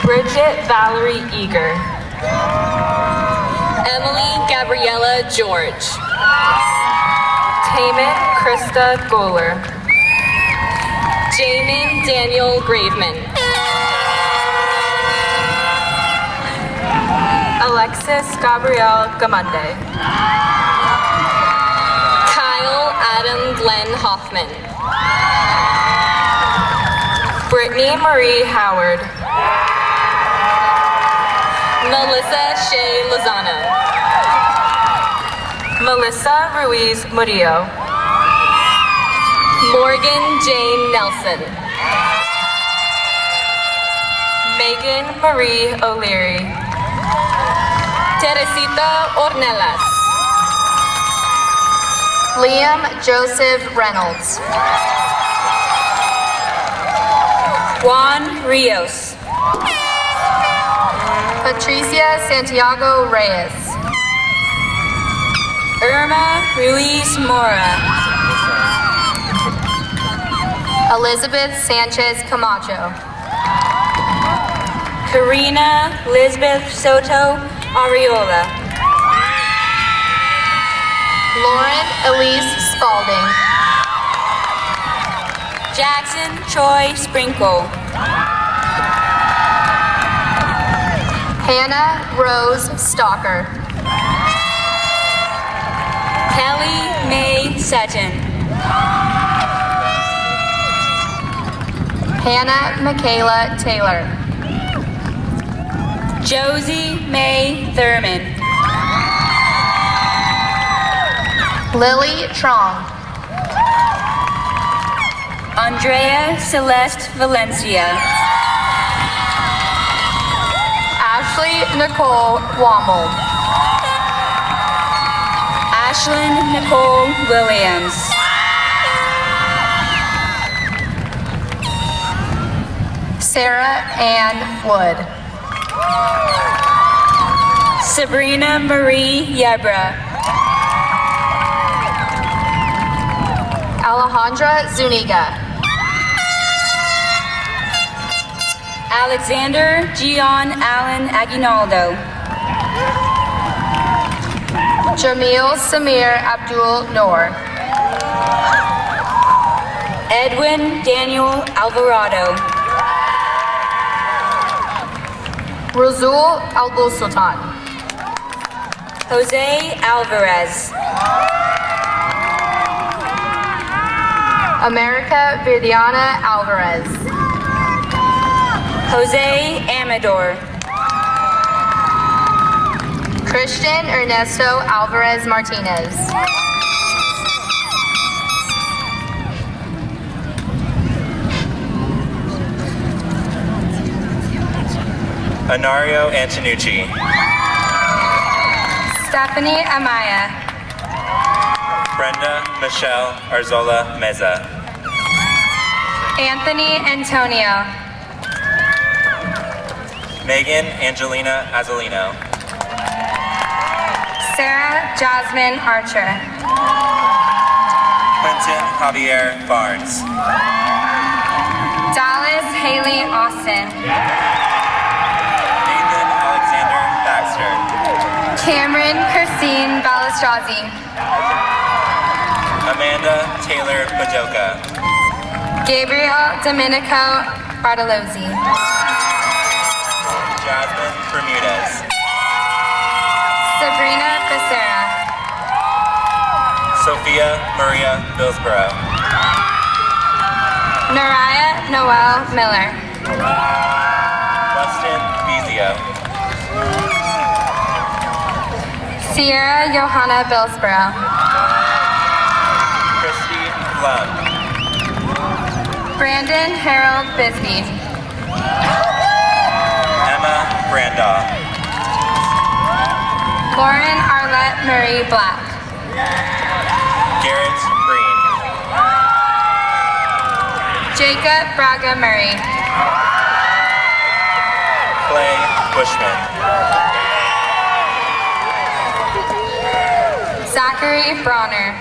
Bridget Valerie Eager. Emily Gabriella George. Taman Krista Goler. Jamin Daniel Graveman. Alexis Gabrielle Gamonde. Kyle Adam Glenn Hoffman. Brittany Marie Howard. Melissa Shea Lozano. Melissa Ruiz Murillo. Morgan Jane Nelson. Megan Marie O'Leary. Teresita Ornelas. Liam Joseph Reynolds. Juan Rios. Patricia Santiago Reyes. Irma Ruiz Mora. Elizabeth Sanchez Camacho. Karina Lisbeth Soto Ariola. Lauren Elise Spalding. Jackson Choi Sprinkle. Hannah Rose Stalker. Kelly May Sutton. Hannah Michaela Taylor. Josie May Thurman. Lily Trong. Andrea Celeste Valencia. Ashley Nicole Womble. Ashlyn Nicole Williams. Sarah Ann Wood. Sabrina Marie Yebra. Alejandra Zuniga. Alexander Gian Allen Aguinaldo. Jamil Samir Abdul Noor. Edwin Daniel Alvarado. Razul Al Sultan. Jose Alvarez. America Viviana Alvarez. Jose Amador. Christian Ernesto Alvarez Martinez. Anario Antonucci. Stephanie Amaya. Brenda Michelle Arzola Meza. Anthony Antonio. Megan Angelina Azolino. Sarah Jasmine Archer. Quentin Javier Barnes. Dallas Haley Austin. Nathan Alexander Baxter. Cameron Christine Balistrazi. Amanda Taylor Bajoka. Gabriel Domenico Bartolozzi. Jasmine Bermudez. Sabrina Becerra. Sophia Maria Billsborough. Naraya Noel Miller. Weston Bezio. Sierra Johanna Billsborough. Christy Lum. Brandon Harold Bisbee. Emma Brandaw. Lauren Arlette Marie Black. Garrett Green. Jacob Braga Murray. Clay Bushman. Zachary Bronner.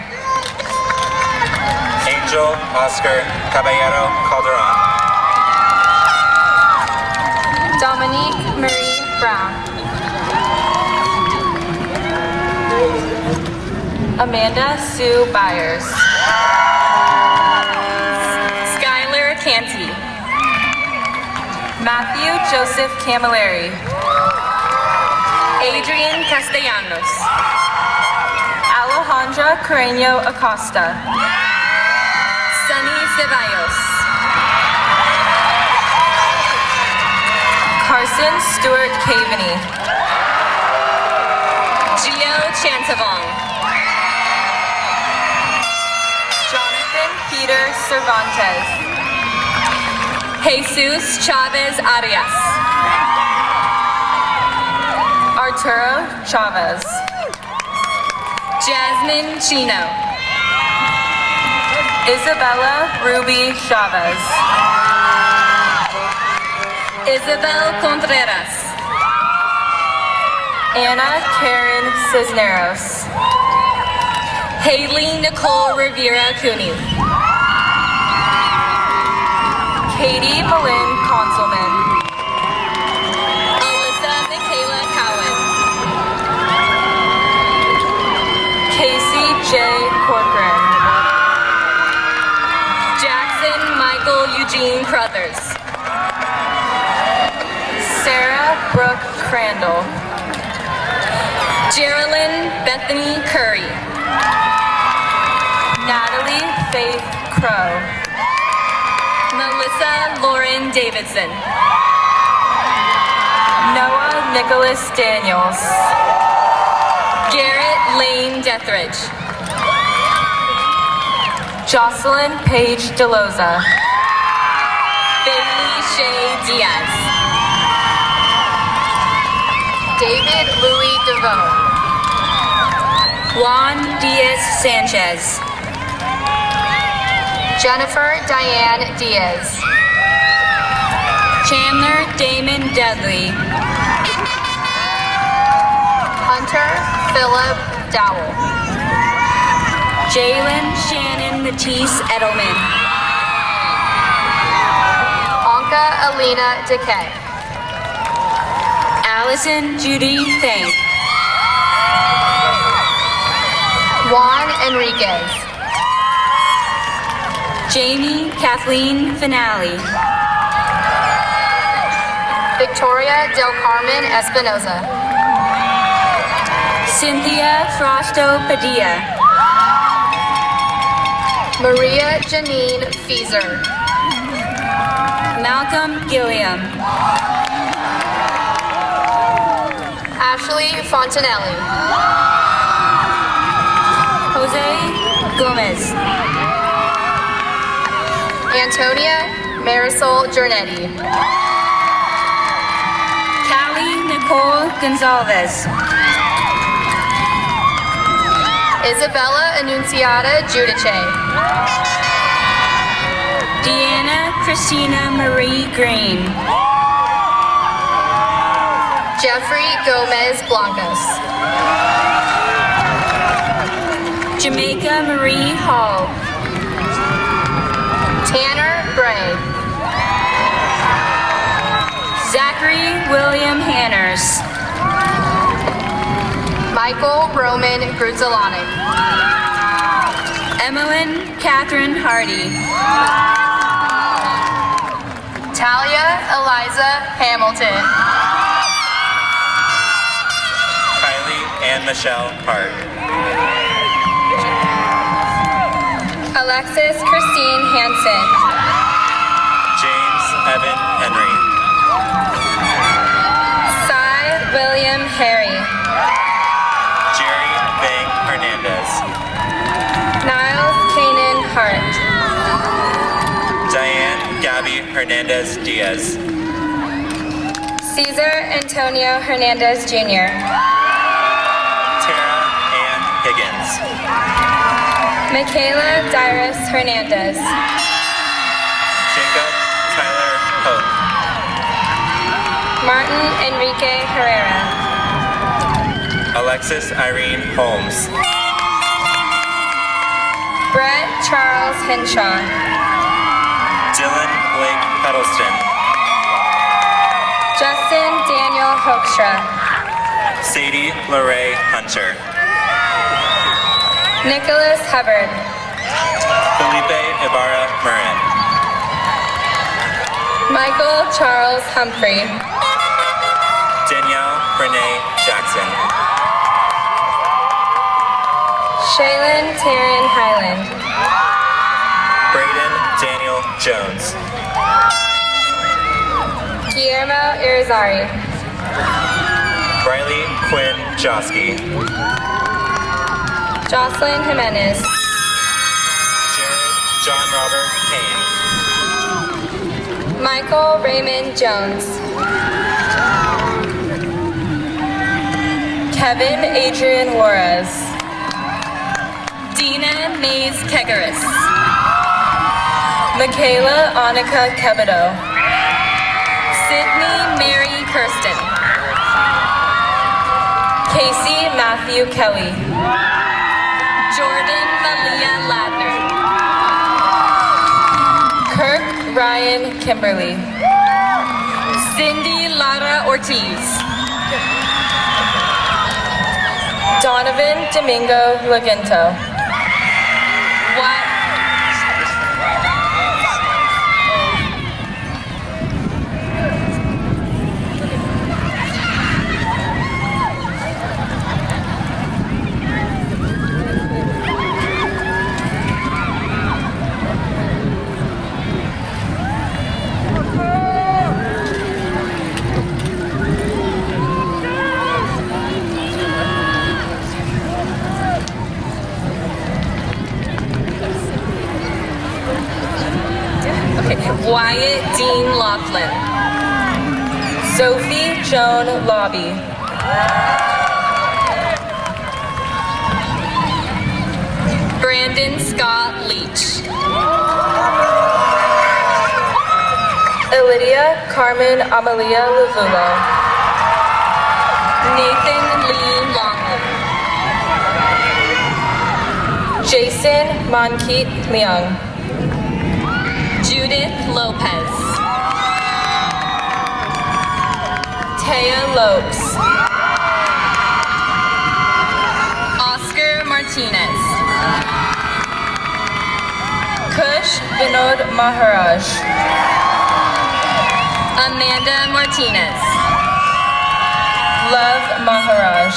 Angel Oscar Caballero Calderon. Dominique Marie Brown. Amanda Sue Byers. Skylar Canty. Matthew Joseph Camilleri. Adrian Castellanos. Alejandra Carreño Acosta. Sunny Ceballos. Carson Stewart Caveney. Gio Chantavong. Jonathan Peter Cervantes. Jesus Chavez Arias. Arturo Chavez. Jasmine Chino. Isabella Ruby Chavez. Isabel Contreras. Anna Karen Cisneros. Haley Nicole Rivera Cooney. Katie Malin Consulman. Alyssa Michaela Cowan. Casey J. Corcoran. Jackson Michael Eugene Crothers. Sarah Brooke Crandall. Geraldine Bethany Curry. Natalie Faith Crow. Melissa Lauren Davidson. Noah Nicholas Daniels. Garrett Lane Dethridge. Jocelyn Paige DeLoza. Bailey Shay Diaz. David Louis Devone. Juan Diaz Sanchez. Jennifer Diane Diaz. Chandler Damon Dudley. Hunter Philip Dowell. Jalen Shannon Matisse Edelman. Anka Alina Decay. Allison Judy Thank. Juan Enriquez. Jamie Kathleen Finale. Victoria Del Carmen Espinoza. Cynthia Frosto Padilla. Maria Janine Feezer. Malcolm Gilliam. Ashley Fontanelli. Jose Gomez. Antonia Marisol Giornetti. Callie Nicole Gonzalez. Isabella Annunciata Giudice. Deanna Christina Marie Green. Jeffrey Gomez Blancos. Jamaica Marie Hall. Tanner Bray. Zachary William Hanners. Michael Roman Grudzalonic. Emmeline Catherine Hardy. Talia Eliza Hamilton. Kylie Ann Michelle Park. Alexis Christine Hansen. James Evan Henry. Cy William Harry. Jerry Bang Hernandez. Niles Kanan Hart. Diane Gabby Hernandez Diaz. Cesar Antonio Hernandez Jr. Tara Ann Higgins. Michaela Dyrus Hernandez. Jacob Tyler Hope. Martin Enrique Herrera. Alexis Irene Holmes. Brett Charles Henshaw. Dylan Blake Huddleston. Justin Daniel Hoekstra. Sadie Lorraine Hunter. Nicholas Hubbard. Felipe Ibarra Marin. Michael Charles Humphrey. Danielle Renee Jackson. Shaylin Taryn Highland. Braden Daniel Jones. Guillermo Irizarry. Riley Quinn Josky. Jocelyn Jimenez. Jared John Robert Kane. Michael Raymond Jones. Kevin Adrian Juarez. Dina Mays Kegaris. Michaela Annika Kebido. Sydney Mary Kirsten. Casey Matthew Kelly. Jordan Malia Ladner. Kirk Ryan Kimberly. Cindy Lara Ortiz. Donovan Domingo Lavinto. What? Wyatt Dean Laughlin. Sophie Joan Lobby. Brandon Scott Leach. Lydia Carmen Amalia Lavulo. Nathan Lee Long. Jason Monkeet Leung. Judith Lopez. Taya Lopes. Oscar Martinez. Kush Vinod Maharaj. Amanda Martinez. Love Maharaj.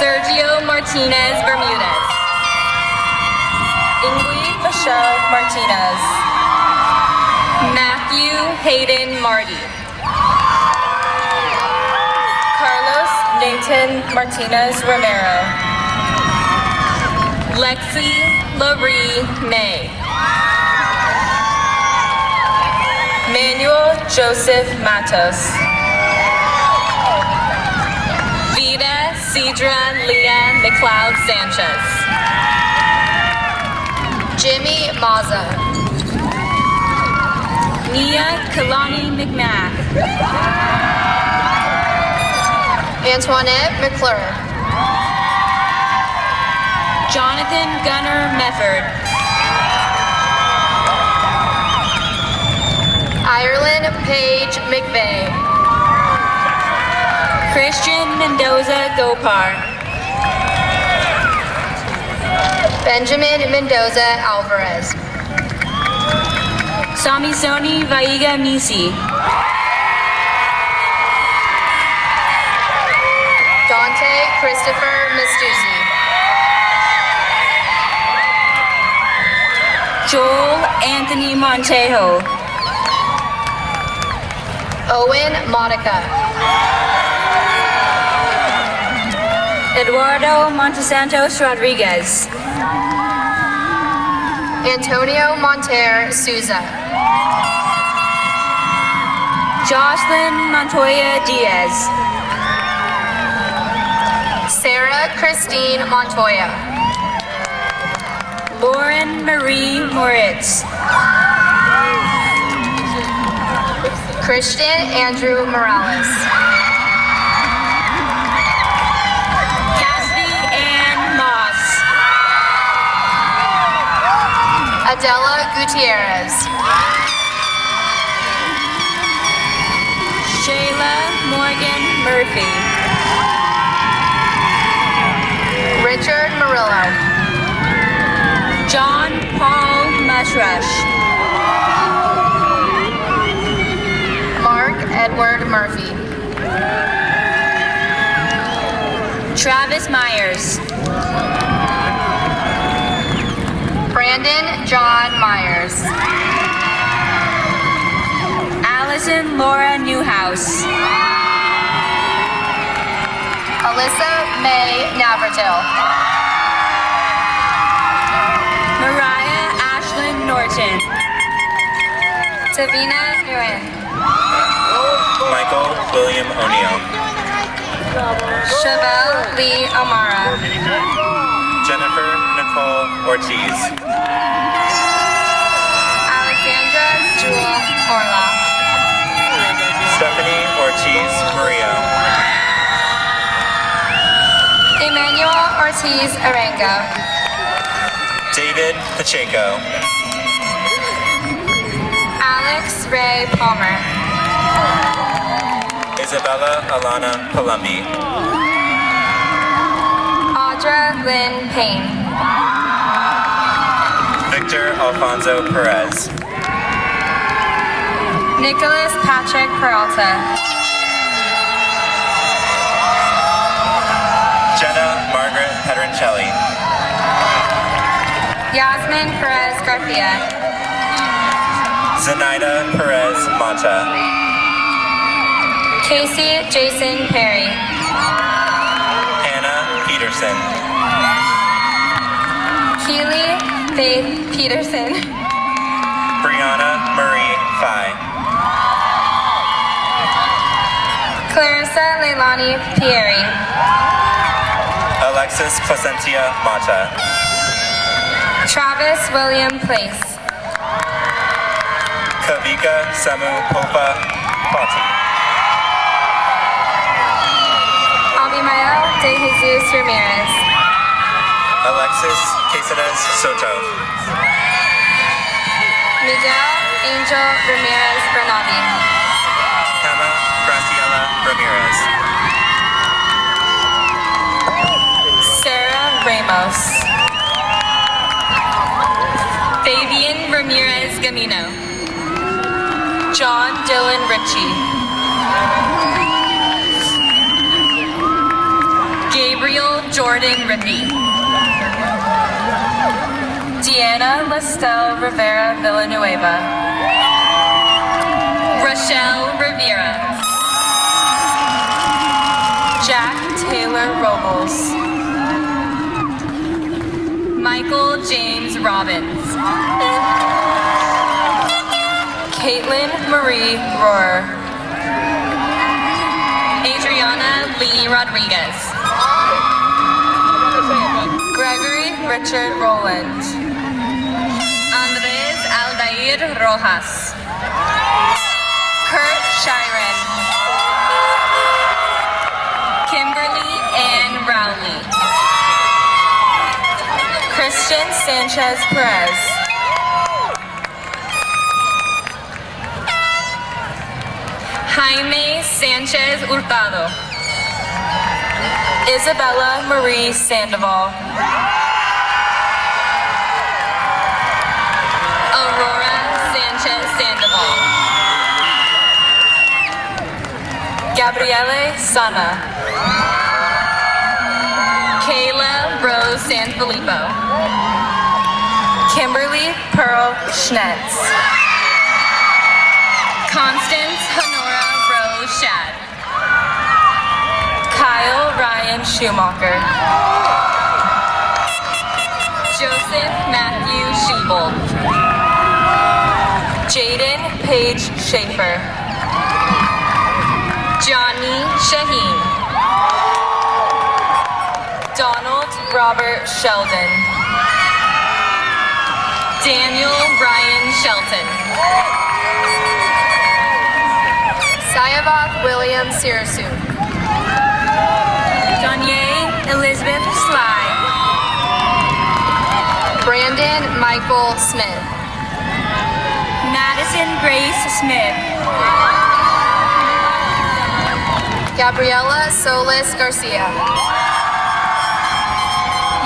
Sergio Martinez Bermudez. Ingrid Michelle Martinez. Matthew Hayden Marty. Carlos Nathan Martinez Romero. Lexi Laurie May. Manuel Joseph Matos. Vida Cedra Leah McLeod Sanchez. Jimmy Mazza. Nia Kalani McMath. Antoinette McClure. Jonathan Gunnar Mefford. Ireland Paige McVeigh. Christian Mendoza Gopar. Benjamin Mendoza Alvarez. Samisoni Vaiga Misi. Dante Christopher Mistuzzi. Joel Anthony Montejo. Owen Monica. Eduardo Montesantos Rodriguez. Antonio Monter Souza. Jocelyn Montoya Diaz. Sarah Christine Montoya. Lauren Marie Moritz. Christian Andrew Morales. Cassidy Ann Moss. Adela Gutierrez. Shayla Morgan Murphy. Richard Murillo. John Paul Mushrush. Mark Edward Murphy. Travis Myers. Brandon John Myers. Allison Laura Newhouse. Alyssa May Navratil. Mariah Ashlyn Norton. Tavina Nguyen. Michael William O'Neill. Chevelle Lee Amara. Jennifer Nicole Ortiz. Alexandra Jewel Orloff. Stephanie Ortiz Murillo. Emmanuel Ortiz Arango. David Pacheco. Alex Ray Palmer. Isabella Alana Palumbi. Audra Lynn Payne. Victor Alfonso Perez. Nicholas Patrick Peralta. Jenna Margaret Pedroncelli. Yasmin Perez Garcia. Zenaida Perez Mata. Casey Jason Perry. Hannah Peterson. Keely Faith Peterson. Brianna Marie Fye. Clarissa Leilani Pieri. Alexis Placentia Mata. Travis William Place. Kavika Samu Popa Pati. Abimael De Jesus Ramirez. Alexis Quesadas Soto. Miguel Angel Ramirez Bernabe. Emma Graciela Ramirez. Sarah Ramos. Fabian Ramirez Gamino. John Dylan Ritchie. Gabriel Jordan Rippey. Deanna Lestel Rivera Villanueva. Rochelle Rivera. Jack Taylor Robles. Michael James Robbins. Caitlin Marie Rohr. Adriana Lee Rodriguez. Gregory Richard Rowland. Andres Aldair Rojas. Kurt Shiren. Kimberly Ann Rowley. Christian Sanchez Perez. Jaime Sanchez Hurtado. Isabella Marie Sandoval. Aurora Sanchez Sandoval. Gabriele Sana. Kayla Rose Sanfilippo. Kimberly Pearl Schnetz. Constance Honora Rose Shad. Kyle Ryan Schumacher. Joseph Matthew Schubel. Jaden Paige Schaefer. Johnny Shaheen. Donald Robert Sheldon. Daniel Ryan Shelton. Sayavath William Sirasu. Danye Elizabeth Sly. Brandon Michael Smith. Madison Grace Smith. Gabriela Solis Garcia.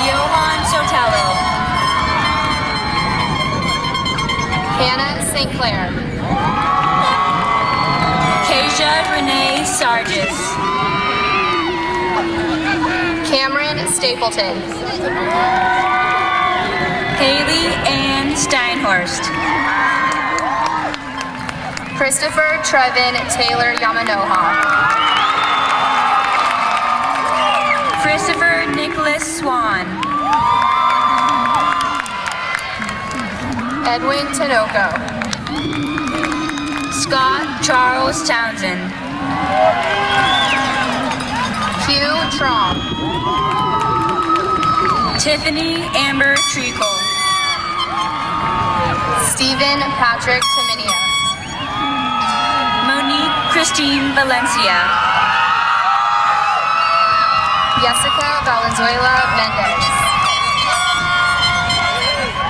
Johan Sotelo. Hannah St. Clair. Keisha Renee Sargis. Cameron Stapleton. Haley Ann Steinhorst. Christopher Trevin Taylor Yamanoha. Christopher Nicholas Swan. Edwin Tinoco. Scott Charles Townsend. Hugh Traum. Tiffany Amber Treacle. Stephen Patrick Taminia. Monique Christine Valencia. Jessica Valenzuela Mendez.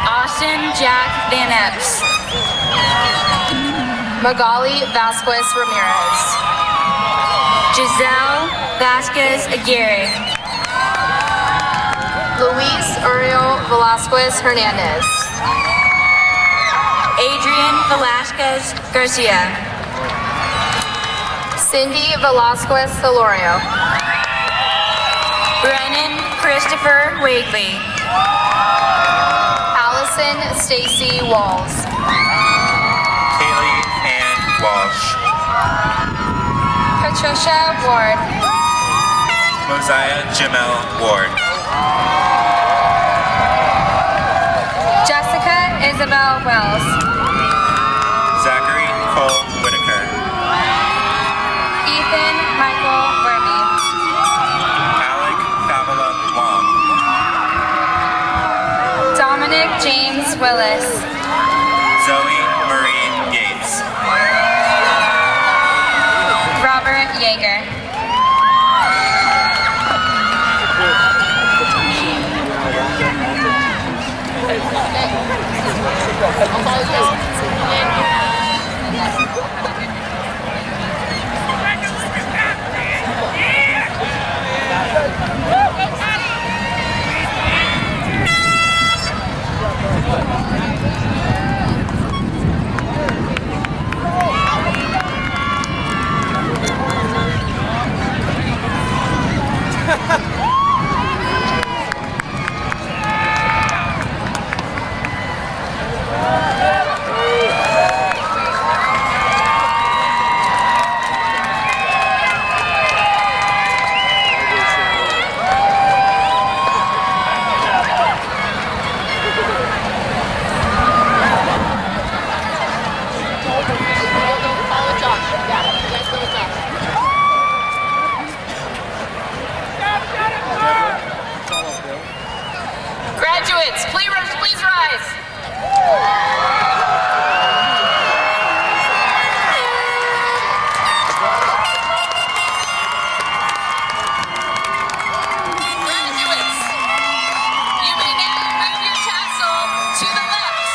Austin Jack Van Epps. Magali Vasquez Ramirez. Giselle Vasquez Aguirre. Luis Uriel Velasquez Hernandez. Adrian Velasquez Garcia. Cindy Velasquez Solorio. Brennan Christopher Wakely. Allison Stacy Walls. Kaylee Ann Walsh. Patricia Ward. Mosiah Jamel Ward. Jessica Isabel Wells. Zachary Cole Whitaker. Ethan Michael Werby. Alec Favela Wong. Dominic James Willis. Zoe Marie Yates. Robert Yeager. Graduates, please rise. Graduates, you may now move your tassel to the left.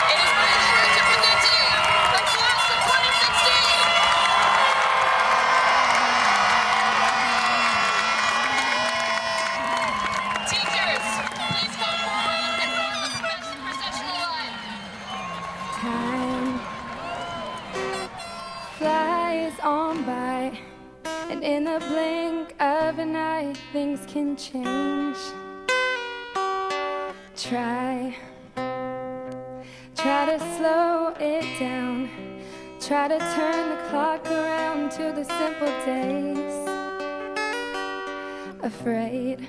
It is my honor to present to you the class of 2016. Teachers, please come forward and form the processional line. Time flies on by, and in the blink of an eye, things can change. Try to slow it down. Try to turn the clock around to the simple days. Afraid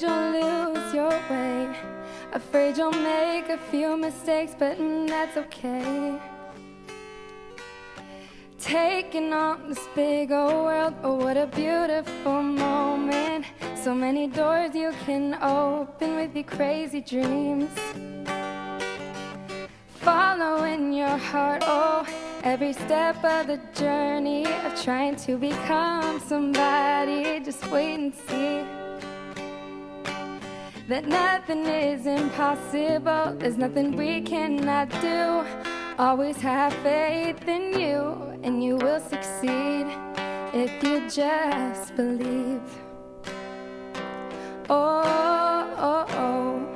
you'll lose your way. Afraid you'll make a few mistakes, but that's okay. Taking on this big old world, oh what a beautiful moment. So many doors you can open with your crazy dreams. Following your heart, oh, every step of the journey of trying to become somebody. Just wait and see that nothing is impossible. There's nothing we cannot do. Always have faith in you, and you will succeed if you just believe. Oh, oh, oh,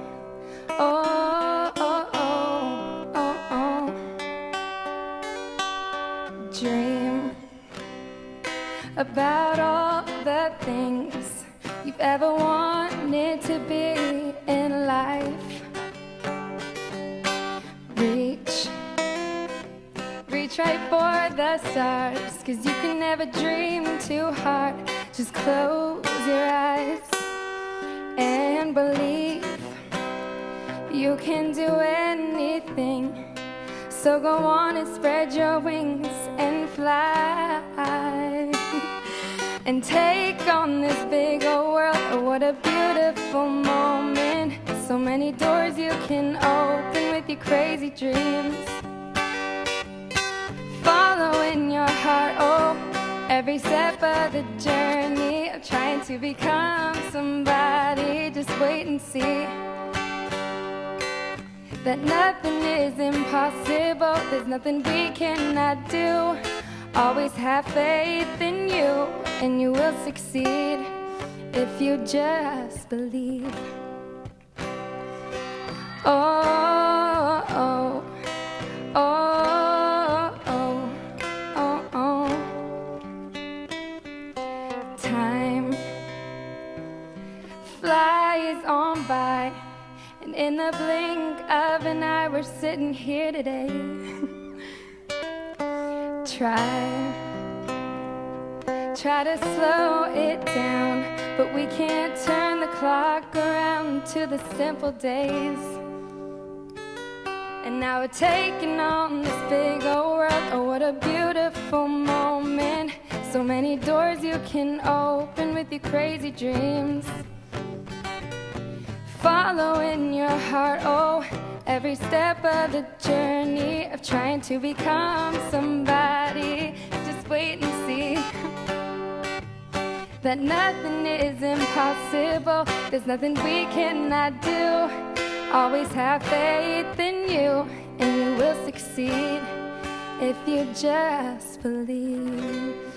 oh, oh, oh, oh, oh. Dream about all the things you've ever wanted to be in life. Reach right for the stars, 'cause you can never dream too hard. Just close your eyes and believe you can do anything. So go on and spread your wings and fly and take on this big old world. Oh, what a beautiful moment. So many doors you can open with your crazy dreams. Following your heart, oh, every step of the journey of trying to become somebody. Just wait and see that nothing is impossible. There's nothing we cannot do. Always have faith in you, and you will succeed if you just believe. Oh, oh, oh, oh, oh, oh. Time flies on by, and in the blink of an eye, we're sitting here today. Try to slow it down, but we can't turn the clock around to the simple days. And now we're taking on this big old world. Oh, what a beautiful moment. So many doors you can open with your crazy dreams. Following your heart, oh, every step of the journey of trying to become somebody. Just wait and see that nothing is impossible. There's nothing we cannot do. Always have faith in you, and you will succeed if you just believe.